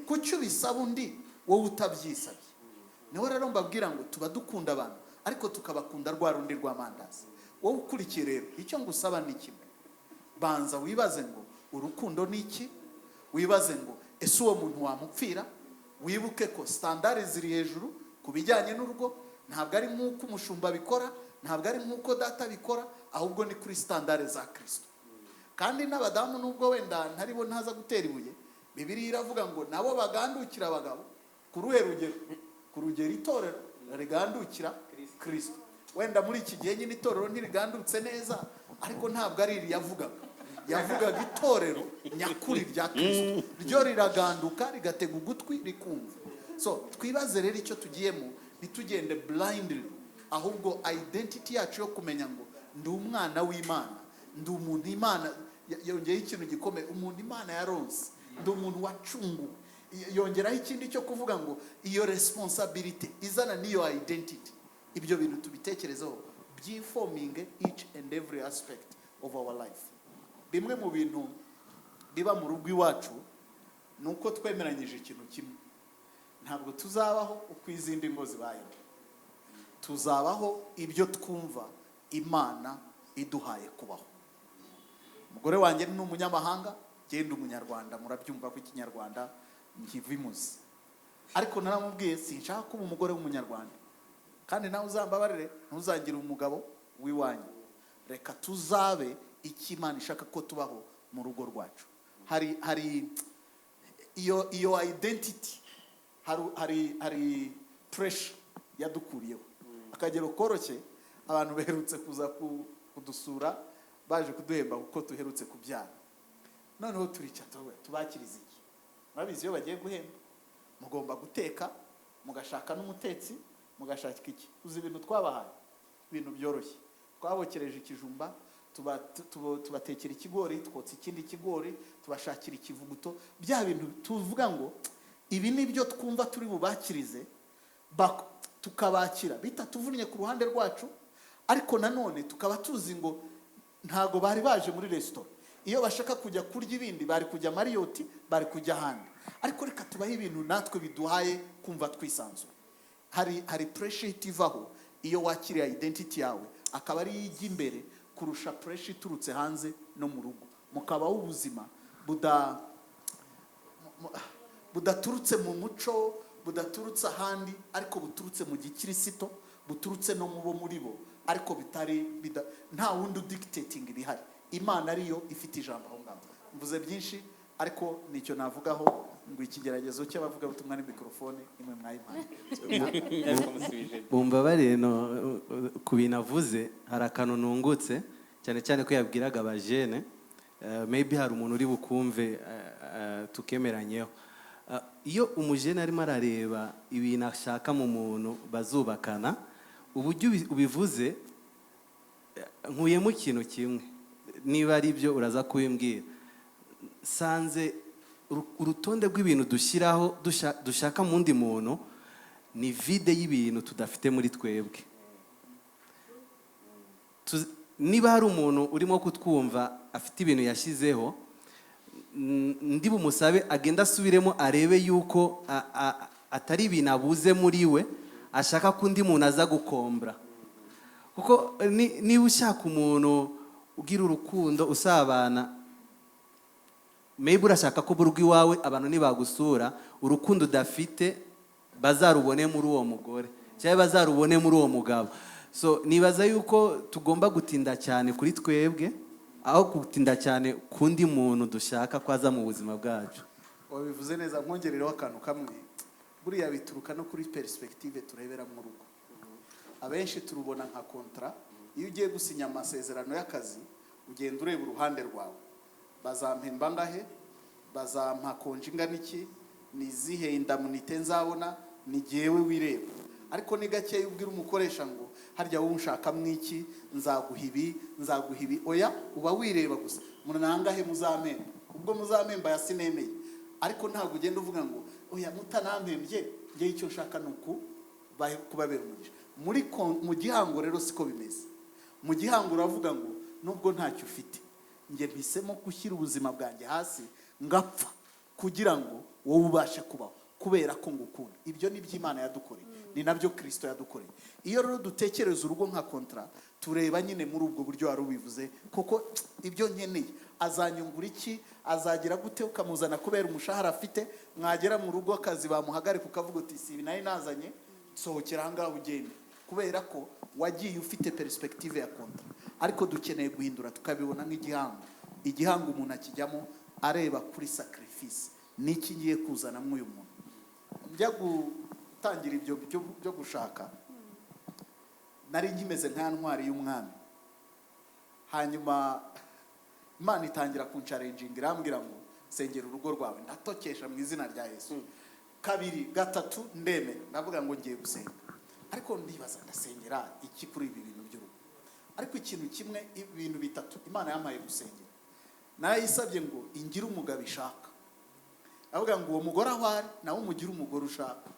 kuki ubisaba undi wowe utabyisabye? Niho rero mbabwira ngo tuba dukunda abantu ariko tukabakunda rwa rundi rw'amandazi. Wowe ukurikiye rero, icyo ngusaba ni kimwe, banza wibaze ngo urukundo ni iki, wibaze ngo ese uwo muntu wamupfira. Wibuke ko standard ziri hejuru ku bijyanye n'urugo, ntabwo ari nk'uko umushumba abikora, ntabwo ari nk'uko data abikora, ahubwo ni kuri standard za Kristo. Kandi n'abadamu nubwo wenda ntaribo ntaza gutera ibuye, Bibiliya iravuga ngo nabo bagandukira abagabo ku ruhe rugero, ku rugero itorero rigandukira Kristo. Wenda muri iki gihe nyine itorero ntirigandutse neza, ariko ntabwo ari iri yavugaga itorero nyakuri rya Kristo, ryo riraganduka rigatega ugutwi rikumva. So twibaze rero icyo tugiyemo, bitugende blindly, ahubwo identity yacu yo kumenya ngo ndi umwana w'Imana, ndi umuntu Imana yongeye ikintu gikomeye, umuntu Imana yaronse, ndi umuntu wacunguwe. Yongeraho ikindi cyo kuvuga ngo iyo responsibility izana niyo identity. Ibyo bintu tubitekerezeho, byinforming each and every aspect of our life. Bimwe mu bintu biba mu rugo iwacu nuko twemeranyije ikintu kimwe, ntabwo tuzabaho uko izindi ngo zibayeho, tuzabaho ibyo twumva Imana iduhaye kubaho. Umugore wanjye ni umunyamahanga, genda umunyarwanda, murabyumva ko ikinyarwanda nkivimuzi, ariko naramubwiye sinshaka kuba umugore w'umunyarwanda, kandi nawe uzambabarire ntuzagire umugabo w'iwanyu. Reka tuzabe icyo Imana ishaka ko tubaho mu rugo rwacu. Hari iyo identity, hari pressure yadukuriyeho. Akagero koroshye, abantu baherutse kuza kudusura baje kuduhemba kuko tuherutse kubyara. Noneho turica tubakiriza iki? Murabizi iyo bagiye guhemba mugomba guteka, mugashaka n'umutetsi, mugashaka iki? Uzi ibintu twabahaye, ibintu byoroshye. Twabokereje ikijumba, tubatekera ikigori, twotsa ikindi kigori, tubashakira ikivuguto. Bya bintu tuvuga ngo ibi nibyo twumva turi bubakirize, tukabakira bitatuvunnye ku ruhande rwacu, ariko nanone tukaba tuzi ngo ntago bari baje muri restaurant. Iyo bashaka kujya kurya ibindi bari kujya Marriott, bari kujya ahandi, ariko reka tubahe ibintu natwe biduhaye kumva twisanzuye. Hari pressure itivaho iyo wakiriye identity yawe, akaba ari ijya imbere kurusha pressure iturutse hanze no mu rugo. Mukabaho ubuzima budaturutse mu muco, budaturutse ahandi, ariko buturutse mu gikirisito, buturutse no mu bo muri bo, ariko nta wundi dictating ibihari. Imana ariyo ifite ijambo aho ngaho. Mvuze byinshi, ariko nicyo navugaho, ngo ikigeragezo cy'abavuga butumwa ni mikrofone imwe mwayimana. Mumbabarire no ku binavuze, hari akantu nungutse cyane cyane ko yabwiraga abajene, maybe hari umuntu uri bukumve tukemeranyeho. Iyo umujene arimo arareba ibintu ashaka mu muntu bazubakana, uburyo ubivuze nkuyemo ikintu kimwe, niba ari byo uraza kubimbwira. Sanze urutonde rw'ibintu dushyiraho dushaka mu wundi muntu ni vide y'ibintu tudafite muri twebwe. Niba hari umuntu urimo kutwumva afite ibintu yashyizeho, ndi bumusabe agenda asubiremo arebe yuko atari ibintu abuze muri we ashaka ko undi muntu aza gukombra, kuko niba ushaka umuntu ugira urukundo usabana, maybe urashaka ko burwa iwawe abantu nibagusura urukundo udafite bazarubone muri uwo mugore cyangwa bazarubone muri uwo mugabo. So nibaza yuko tugomba gutinda cyane kuri twebwe aho gutinda cyane kundi muntu dushaka kwaza mu buzima bwacu. Wabivuze neza, nkongerereho akantu kamwe, buriya bituruka no kuri perspective turebera mu rugo. Abenshi turubona nka kontra. Iyo ugiye gusinya amasezerano y'akazi ugenda ureba uruhande rwawe, bazampemba ngahe, bazampa konji ingana iki, nizihe indamunite nzabona, ni jyewe wireba. Ariko ni gake ubwira umukoresha ngo harya wowe unshaka mwiki, nzaguha ibi. Oya, uba wireba gusa, munangahe muzampemba, ubwo muzampemba yasinemeye. Ariko ntabwo ugenda uvuga ngo oya mutanampembye nge icyo nshaka nuku kubabera umugisha. Mu gihango rero siko bimeze. Mu gihango uravuga ngo nubwo ntacyo ufite, nge mpisemo gushyira ubuzima bwanjye hasi ngapfa kugira ngo wowe ubashe kubaho, kubera ko ngukunda. Ibyo ni by'Imana yadukoreye, ni nabyo Kristo yadukoreye. Iyo rero dutekereza urugo nka kontra, tureba nyine muri ubwo buryo wari ubivuze, kuko ibyo nkeneye azanyungura iki, azagira gute, ukamuzana kubera umushahara afite, mwagera mu rugo akazi bamuhagarika ukavuga uti si ibi nari nazanye, sohokera aha ngaha ugende, kubera ko wagiye ufite perspective ya kontra. Ariko dukeneye guhindura tukabibona nk'igihango. Igihango umuntu akijyamo areba kuri sacrifice, niki ngiye kuzana mw'uyu muntu. Njya gutangira ibyo byo gushaka, nari nkimeze nka ntwari y'umwami. Hanyuma Imana itangira kunchallenging, irambwira ngo sengera urugo rwawe. Ndatokesha mu izina rya Yesu. 2 3 ndemera, ndavuga ngo ngiye gusenga. Ariko ndibaza ndasengera iki kuri ibi bintu by'urugo. Ariko ikintu kimwe, ibintu bitatu Imana yamaye gusengera. Narayisabye ngo ingira umugabo ishaka. Avuga ngo uwo mugore ahwari nawe umugira umugore ushaka.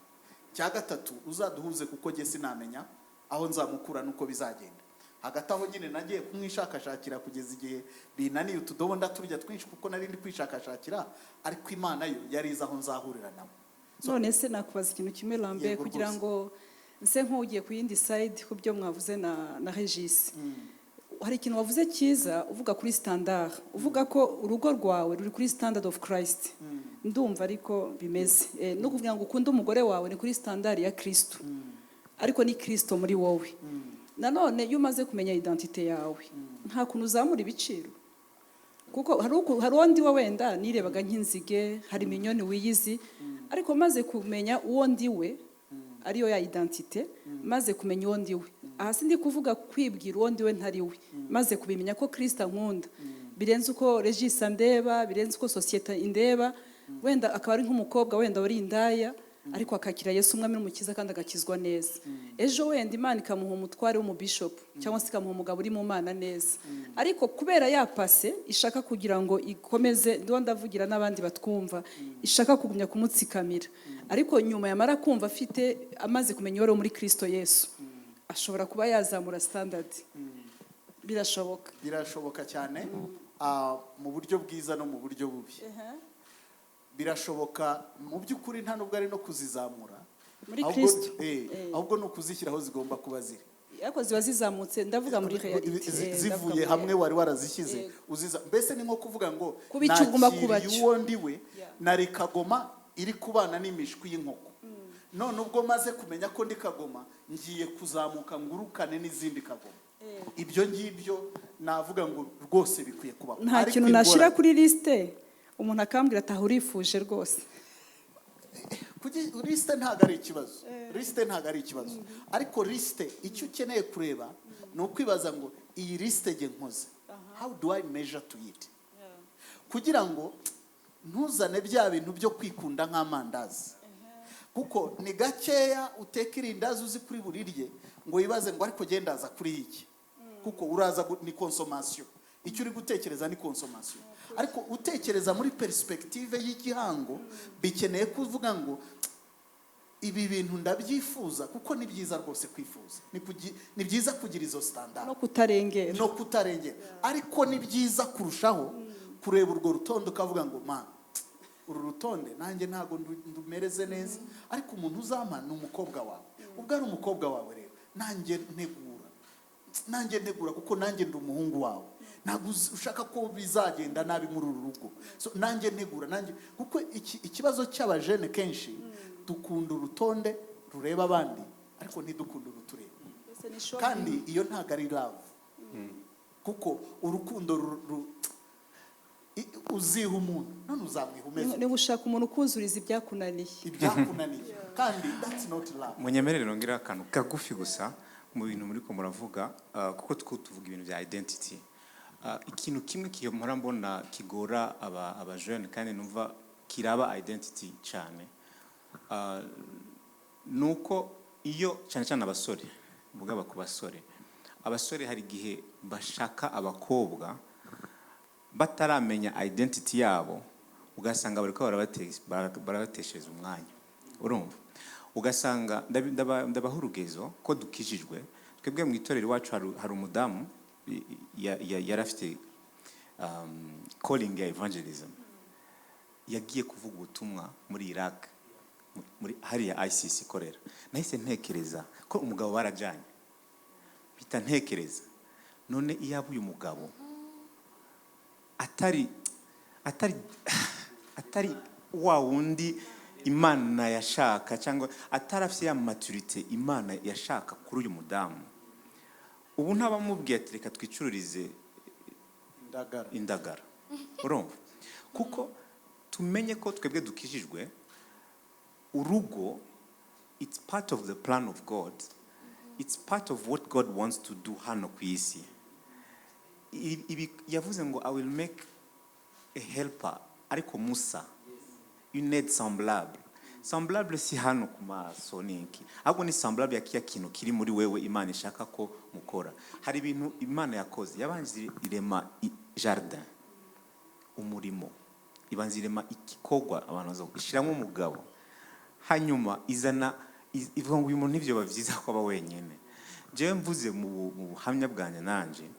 Cya gatatu uzaduhuze kuko nge sinamenya aho nzamukura nuko bizagenda. Hagati aho nyine nagiye kumwishakashakira kugeza igihe binaniye utudobo ndaturya twinshi kuko nari ndi kwishakashakira, ariko Imana yo yari izi aho nzahurira nabo. None se nakubaza ikintu kimwe Lambert, kugira ngo nse nk'ugiye ku yindi side ku byo mwavuze na Regis. Hari ikintu wavuze cyiza uvuga kuri standard, uvuga ko urugo rwawe ruri kuri standard of Christ. Ndumva ariko bimeze, no kuvuga ngo ukunda umugore wawe ni kuri standard ya Kristo, ariko ni Kristo muri wowe. Nanone iyo umaze kumenya identite yawe, nta kuntu uzamura ibiciro, kuko hari undi we wenda nirebaga nk'inzige, hari minyoni wiyizi, ariko maze kumenya uwo ndi we, ariyo ya identite, maze kumenya uwo ndi we. Aha sindi kuvuga kwibwira uwo ndi we ntari we, maze kubimenya ko Kristo ankunda, birenze uko Regis andeba, birenze uko societe indeba. Wenda akaba ari nk'umukobwa wenda wari indaya, ariko akakira Yesu umwami n'umukiza kandi agakizwa neza. Ejo wenda Imana ikamuha umutware w'umubishop cyangwa se ikamuha umugabo uri mu Mana neza, ariko kubera yapase ishaka kugira ngo ikomeze, ndo ndavugira n'abandi batwumva, ishaka kugumya kumutsikamira, ariko nyuma yamara kumva afite amaze kumenya wari muri Kristo Yesu, ashobora kuba yazamura standard. Birashoboka cyane, mu buryo bwiza no mu buryo bubi. Birashoboka mu by'ukuri, nta nubwo ari no kuzizamura muri Kristo, ahubwo no kuzishyiraho zigomba kuba ziri. Yako ziba zizamutse, ndavuga muri reality, zivuye hamwe wari warazishyize uziza. Mbese ni nko kuvuga ngo nakiriye uwo ndiwe nari Kagoma iri kubana n'imishwi y'inkoko, none ubwo maze kumenya ko ndi Kagoma ngiye kuzamuka ngurukane n'izindi Kagoma. Ibyo ngibyo navuga ngo rwose bikwiye kubaho. Nta kintu nashira kuri liste umuntu akambwira ati urifuje rwose. Liste ntago ari ikibazo, liste ntago ari ikibazo, ariko liste icyo ukeneye kureba ni ukwibaza ngo iyi liste nge nkoze, how do I measure to it, kugira ngo ntuzane bya bintu byo kwikunda nk'amandazi, kuko ni gakeya uteka irindazi uzi kuri burirye ngo wibaze ngo ariko gendaza kuri iki, kuko uraza ni consommation. Icyo uri gutekereza ni consommation, ariko utekereza muri perspective y'igihango, bikeneye kuvuga ngo ibi bintu ndabyifuza, kuko ni byiza rwose kwifuza, ni byiza kugira izo standard no kutarengera, ariko ni byiza kurushaho kureba urwo rutonde ukavuga ngo ma uru rutonde nanjye ntago ndumereze neza, ariko umuntu uzampa ni umukobwa wawe. Ubwo ari umukobwa wawe rero nanjye ntegura kuko nanjye ndi umuhungu wawe, ntabwo ushaka ko bizagenda nabi muri uru rugo. So nanjye ntegura, nanjye kuko ikibazo cy'abajene kenshi dukunda urutonde rureba abandi ariko ntidukunda urutureba. Kandi iyo ntago ari love, kuko urukundo uziha umuntu none uzamwiha umeze. Niba ushaka umuntu ukuzuriza ibyakunaniye kandi that's not love. Munyemerere nongera akantu kagufi gusa mu bintu muri ko muravuga, kuko tuvuga ibintu bya identity. Ikintu kimwe kiyomora mbona kigora aba jeune kandi numva kiraba identity cyane, nuko iyo cyane cyane abasore, mvuga ku basore, abasore hari igihe bashaka abakobwa bataramenya identity yabo, ugasanga bariko barabateshereza umwanya. Urumva, ugasanga ndabaha urugezo ko dukijijwe twebwe mu itorero iwacu hari umudamu yarafite calling ya evangelism, yagiye kuvuga ubutumwa muri Iraq, muri hariya ICC korera. Nahise ntekereza ko umugabo barajanye, bita ntekereza none iyaba uyu mugabo atari wa wundi Imana yashaka, cyangwa atarafite ya maturite Imana yashaka kuri uyu mudamu, ubu ntabamubwiye ati reka twicururize indagara. Urumva, kuko tumenye ko twebwe dukijijwe, urugo it's part of the plan of God, it's part of what God wants to do hano ku isi. Yavuze ngo I will make a helper, ariko Musa une aide semblable. Semblable si hano ku maso niki, ahubwo ni semblable ya kiya kintu kiri muri wewe Imana ishaka ko mukora. Hari ibintu Imana yakoze, yabanze irema jardin, umurimo, ibanze irema ikikogwa abantu bazo gushyiramo umugabo, hanyuma izana ivuga ngo uyu muntu nivyo bavyiza ko aba wenyene. Jewe mvuze mu buhamya bwanje nanje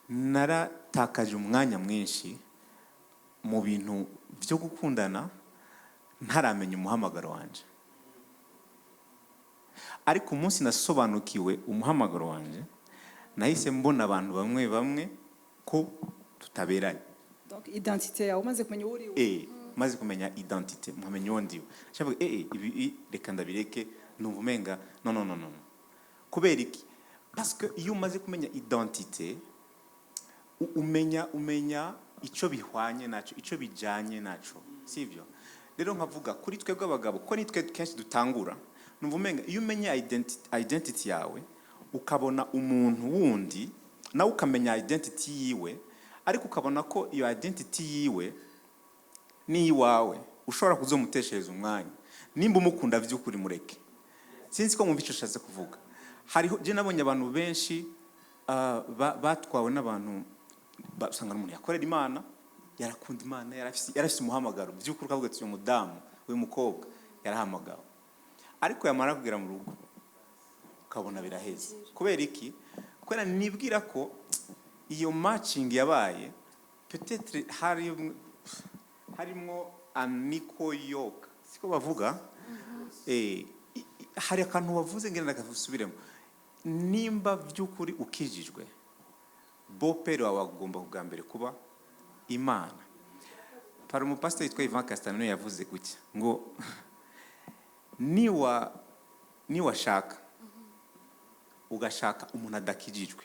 naratakaje umwanya mwinshi mu bintu byo gukundana ntaramenya umuhamagaro wanje, ariko umunsi nasobanukiwe umuhamagaro wanje nahise mbona abantu bamwe ko tutaberanye. Donc identité yawe umaze kumenya uri maze kumenya identité, muhamenya undi shavuga ibi reka ndabireke, numva umenga no. Kubera iki? Parce que iyo umaze kumenya identité umenya ico bihwanye naco, ico bijanye naco, sivyo? Rero nkavuga kuri twebwe abagabo ko ni twe kenshi dutangura, numva umenga iyo umenya identity yawe ukabona umuntu wundi nawe ukamenya identity yiwe, ariko ukabona ko iyo identity yiwe ni iwawe, ushobora kuzomuteshereza umwanya. Nimba umukunda vy'ukuri mureke. Sinzi ko mwumva ico shaze kuvuga. Hariho je nabonye abantu benshi batwawe n'abantu basanga umuntu yakorera Imana, yarakunda Imana, yarafise umuhamagaro by'ukuri, kavuga ati uyu mudamu uyu mukobwa yarahamagawe, ariko yamara kugira mu rugo ukabona biraheze. Kubera iki? Kubera nibwira ko iyo matching yabaye peut-être harimo aniko yoke, siko bavuga. Hari akantu bavuze ngenda nakasubiremo, nimba by'ukuri ukijijwe, bopero wawe agomba bwa mbere kuba Imana. Para umupastor yitwa Ivan Castano yavuze gutya ngo niwa shaka ugashaka umuntu adakijijwe,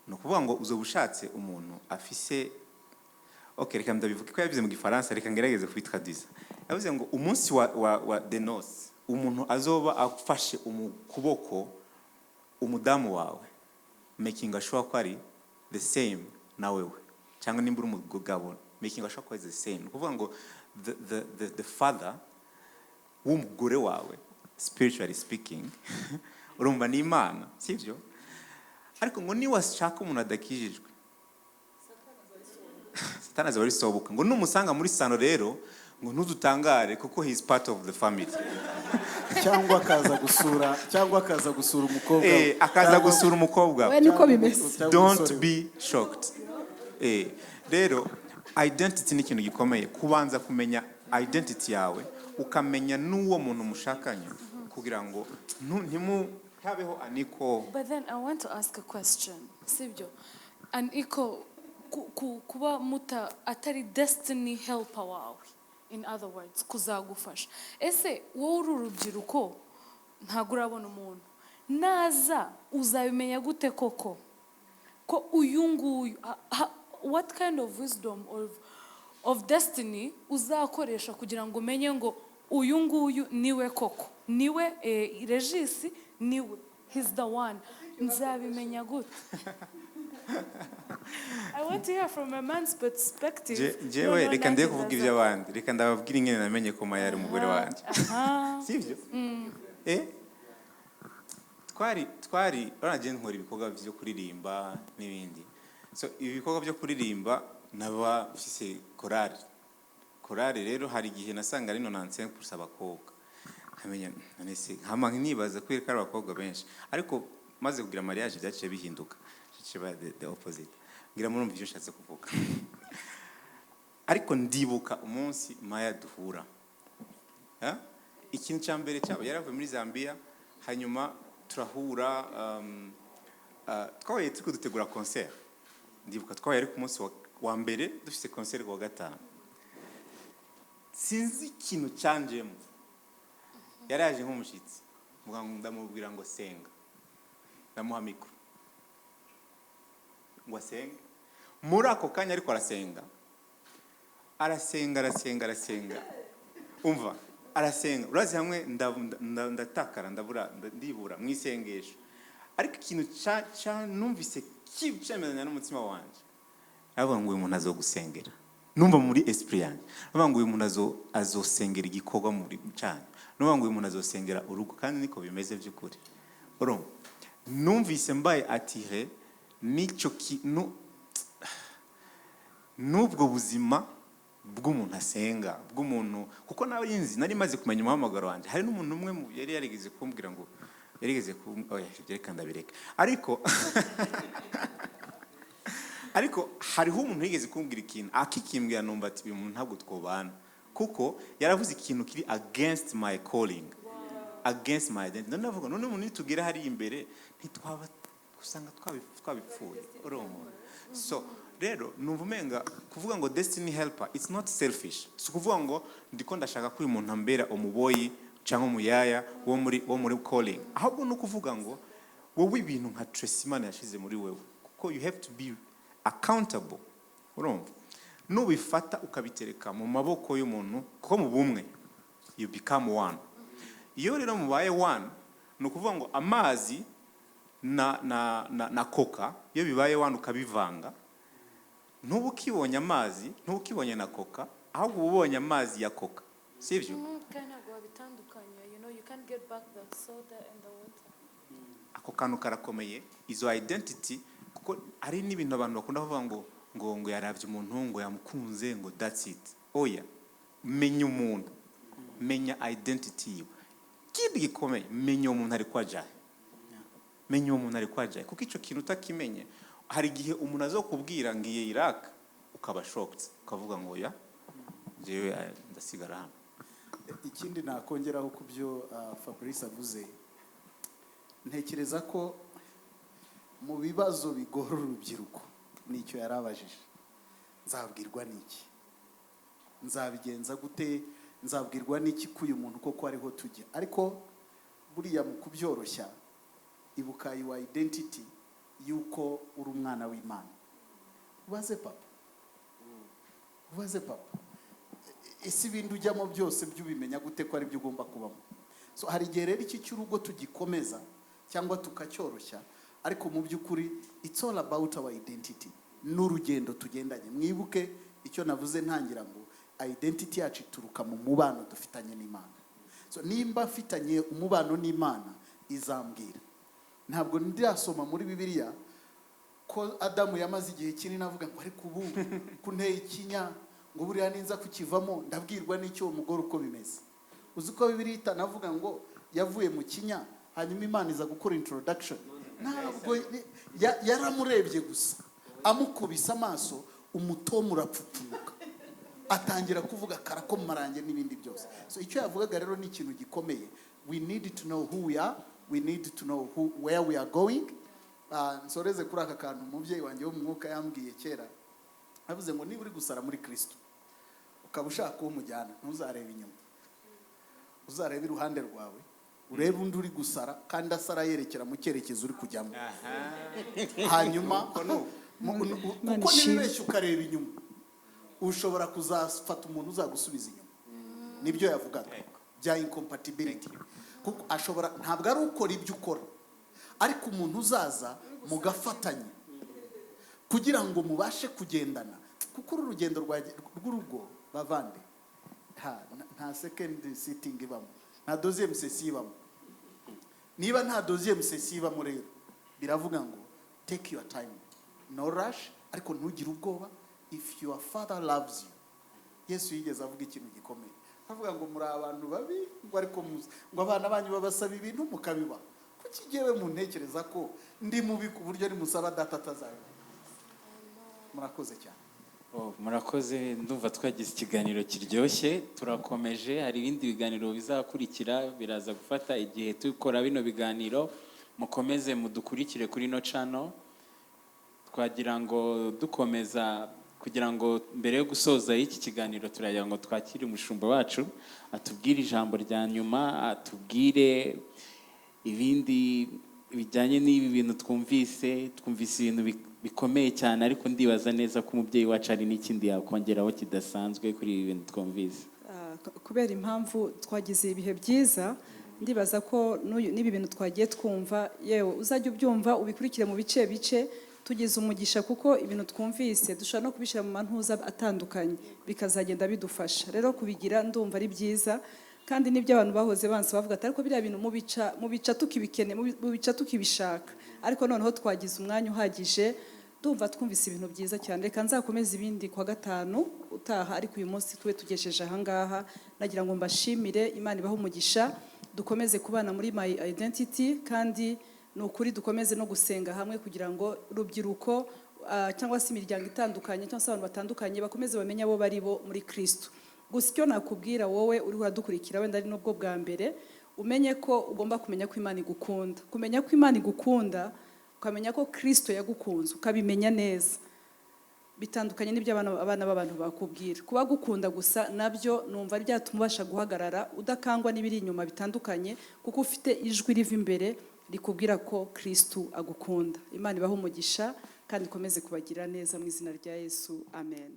no kuvuga ngo uzobushatse umuntu afise reka ndabivuga ko yabize mu Gifaransa, reka ngerageze kwitradisa. Yavuze ngo umunsi wa denos umuntu azoba afashe umukuboko umudamu wawe, making sure ko ari the same na wewe, cyangwa nimba uri umugabo making sure ko ari the same. Kuvuga ngo the father w'umugore wawe spiritually speaking urumva ni Imana, sivyo? Ariko ngo ni washaka umuntu adakijijwe, Satani azaba ari sobuka ngo numusanga muri sano rero ngo ntudutangare kuko he is part of the family. cyangwa akaza gusura umukobwa akaza gusura umukobwa. we niko bimeze. Don't be shocked. rero identity ni ikintu gikomeye, kubanza kumenya identity yawe ukamenya n'uwo muntu mushakanye kugira ngo ntimuhabeho aniko. But then I want to ask a question. Sibyo? Aniko kuba muta atari destiny helper wawe. In other words, kuzagufasha. Ese wowe uri urubyiruko ntabwo urabona umuntu. Naza uzabimenya gute koko? Ko uyu nguyu what kind of wisdom of destiny uzakoresha kugira ngo umenye ngo uyu nguyu niwe koko, niwe Regis, niwe, he's the one. Nzabimenya gute? I want to hear from a man's perspective. Jewe reka ndiye kuvuga iby'abandi, reka ndababwira ingene namenye ko Maya ari umugore wanje. Sivyo? Twari uragenda nkora ibikorwa byo kuririmba n'ibindi. So ibi bikorwa byo kuririmba naba mfise korali rero hari igihe nasanga ari 95% abakobwa. Nkamenya nese nkama nibaza ko ari abakobwa benshi, ariko maze kugira mariage byaciye bihinduka. Ciba the opposite. Ngira murumva ivyo nshatse kuvuga. Ariko ndibuka umunsi Maya duhura. Ikintu cya mbere cyabo yaravuye muri Zambia, hanyuma turahura, twabaye turi kudutegura concert. Ndibuka twabaye ari ku munsi wa mbere dufite concert wa gatanu. Sinzi ikintu cyanjemo. Yaraje nk'umushitsi. Ndamubwira ngo senga. Ndamuha mikro. Ngo asenge. Muri ako kanya ariko arasenga. Arasenga. Umva, arasenga. Urazi hamwe ndatakara ndibura mwisengesho. Ariko ikintu numvise kibcemezanya n'umutima wanje. Avuga ngo uyu muntu azogusengera. Numva muri esprit yanjye. Avuga ngo uyu muntu azosengera igikorwa muri cyane. Numva ngo uyu muntu azosengera urugo, kandi niko bimeze by'ukuri. Urumva? Numvise mbaye atire n'icyo n'ubwo buzima bw'umuntu asenga, bw'umuntu, kuko nawe yinzi nari maze kumenya umuhamagaro wanje. Hari n'umuntu umwe yari yarigeze kumbwira ngo reka ndabireka, ariko hariho umuntu yigeze kumbwira ikintu akikimbwira, numva ati uyu muntu ntabwo twobana, kuko yaravuze ikintu kiri against my calling, against my identity. Ndavuga none umuntu nitugera hari imbere ntitwaba usanga twabipfuye. So rero numva umenga kuvuga ngo destiny helper, it's not selfish. So kuvuga ngo ndiko ndashaka ko uyu muntu ambera umuboyi cyangwa umuyaya wo muri calling, ahubwo no kuvuga ngo wowe ibintu nka Tracy Imana yashize muri wewe, kuko you have to be accountable. Urumva? Nubifata ukabitereka mu maboko y'umuntu, kuko mu bumwe you become one. Iyo rero mubaye one, no kuvuga ngo amazi na coca, iyo bibaye one ukabivanga, ntubu ukibonye amazi, ntubu ukibonye na coca, ahubwo ubonye amazi ya coca. Sivyo? You can't get back the soda and the water. Ako kantu karakomeye, izo identity, kuko ari n'ibintu abantu bakunda kuvuga ngo yaravye umuntu, ngo yamukunze, ngo that's it. Oya, menya umuntu, menya identity yiwe. Kindi gikomeye, menya umuntu ari kwajaye. Menya umuntu ari kwajaye, kuko ico kintu utakimenye, hari igihe umuntu azokubwira ngiye Iraq ukaba shocked, ukavuga ngo ya jewe ndasigara hano. Ikindi nakongeraho ku byo Fabrice avuze, ntekereza ko mu bibazo bigora urubyiruko nicyo yarabajije. Nzabwirwa n'iki? Nzabigenza gute? Nzabwirwa n'iki ko uyu muntu koko ariho tujya? Ariko buriya mu kubyoroshya, ibuka your identity yuko uri umwana w'Imana. Ubaze papa. Ese ibintu ujyamo byose by'ubimenya gute ko ari byo ugomba kubamo? So hari igihe rero iki cy'urugo tugikomeza cyangwa tukacyoroshya, ariko mu by'ukuri it's all about our identity. N'urugendo tugendanye. Mwibuke icyo navuze ntangira ngo identity yacu ituruka mu mubano dufitanye n'Imana. So nimba mfitanye umubano n'Imana izambwira. Ntabwo ndirasoma muri Bibiliya ko Adamu yamaze igihe kinini avuga ngo ariko ubu kunteye ikinya, ngo buriya ninza kukivamo ndabwirwa n'icyo umugore uko bimeze. Uzi ko Bibiliya itanavuga ngo yavuye mu kinya hanyuma Imana iza gukora introduction. Ntabwo yaramurebye gusa, amukubise amaso, umutomu urapfupfunuka, atangira kuvuga karako mu marange n'ibindi byose. So icyo yavugaga rero ni ikintu gikomeye. We need to know who we are, we need to know where we are going. Nsoreze kuri aka kantu umubyeyi wanjye wo mu mwuka yambwiye kera, avuze ngo niba uri gusara muri Kristo ukaba ushaka uwo mujyana, ntuzarebe inyuma, uzarebe iruhande rwawe, urebe undi uri gusara kandi asara yerekera mu cyerekezo uri kujyamo. Hanyuma kuko nibeshye ukareba inyuma, ushobora kuzafata umuntu uzagusubiza inyuma. Nibyo yavugaga bya incompatibility, kuko ashobora, ntabwo ari ukora ibyo ukora, ariko umuntu uzaza mugafatanya kugira ngo mubashe kugendana, kuko uru rugendo rw'urugo bavande nta second sitting ibamo, nta deuxième session ibamo. Niba nta deuxième session ibamo rero biravuga ngo take your time, no rush, ariko ntugire ubwoba. If your father loves you, Yesu yigeze avuga ikintu gikomeye, avuga ngo muri abantu babi, ngo ariko muzi ngo abana banyu babasaba ibintu mukabiba. Kuki jewe muntekereza ko ndi mubi ku buryo ari musaba data atazabe? Murakoze cyane. Murakoze, ndumva twagize ikiganiro kiryoshye. Turakomeje, hari ibindi biganiro bizakurikira, biraza gufata igihe tukora bino biganiro. Mukomeze mudukurikire kuri no channel. Twagira ngo dukomeza, kugira ngo mbere yo gusoza iki kiganiro turagira ngo twakire umushumba wacu atubwire ijambo rya nyuma, atubwire ibindi bijyanye n'ibi bintu twumvise ibintu bikomeye cyane, ariko ndibaza neza ko umubyeyi wacu ari n'ikindi yakongeraho kidasanzwe kuri ibi bintu twumvise. Kubera impamvu twagize ibihe byiza, ndibaza ko n'ibi bintu twagiye twumva, yewe uzajya ubyumva ubikurikire mu bice bice, tugize umugisha kuko ibintu twumvise dushobora no kubishyira mu mantuza atandukanye bikazagenda bidufasha. Rero kubigira ndumva ari byiza, kandi nibyo abantu bahoze banse bavuga ati ariko biriya bintu mubica tukibikene, mubica tukibishaka, ariko noneho twagize umwanya uhagije, ndumva twumvise ibintu byiza cyane. Reka nzakomeza ibindi kwa gatanu utaha, ariko uyu munsi tube tugejeje ahangaha. Nagira ngo mbashimire, Imana ibahe umugisha, dukomeze kubana muri My Identity, kandi ni ukuri dukomeze no gusenga hamwe kugira ngo urubyiruko cyangwa se imiryango itandukanye cyangwa se abantu batandukanye bakomeze bamenye abo bari bo muri Kristo. Gusa icyo nakubwira wowe uri uradukurikira, wenda ari nubwo bwa mbere, umenye ko ugomba kumenya ko Imana igukunda. Kumenya ko Imana igukunda, ukamenya ko Kristo yagukunze, ukabimenya neza, bitandukanye n'ibyo abana b'abantu bakubwira. Kuba gukunda gusa nabyo numva ari byatuma ubasha guhagarara udakangwa n'ibiri inyuma bitandukanye, kuko ufite ijwi riva imbere rikubwira ko Kristo agukunda. Imana ibahe umugisha kandi ikomeze kubagira neza mu izina rya Yesu, amen.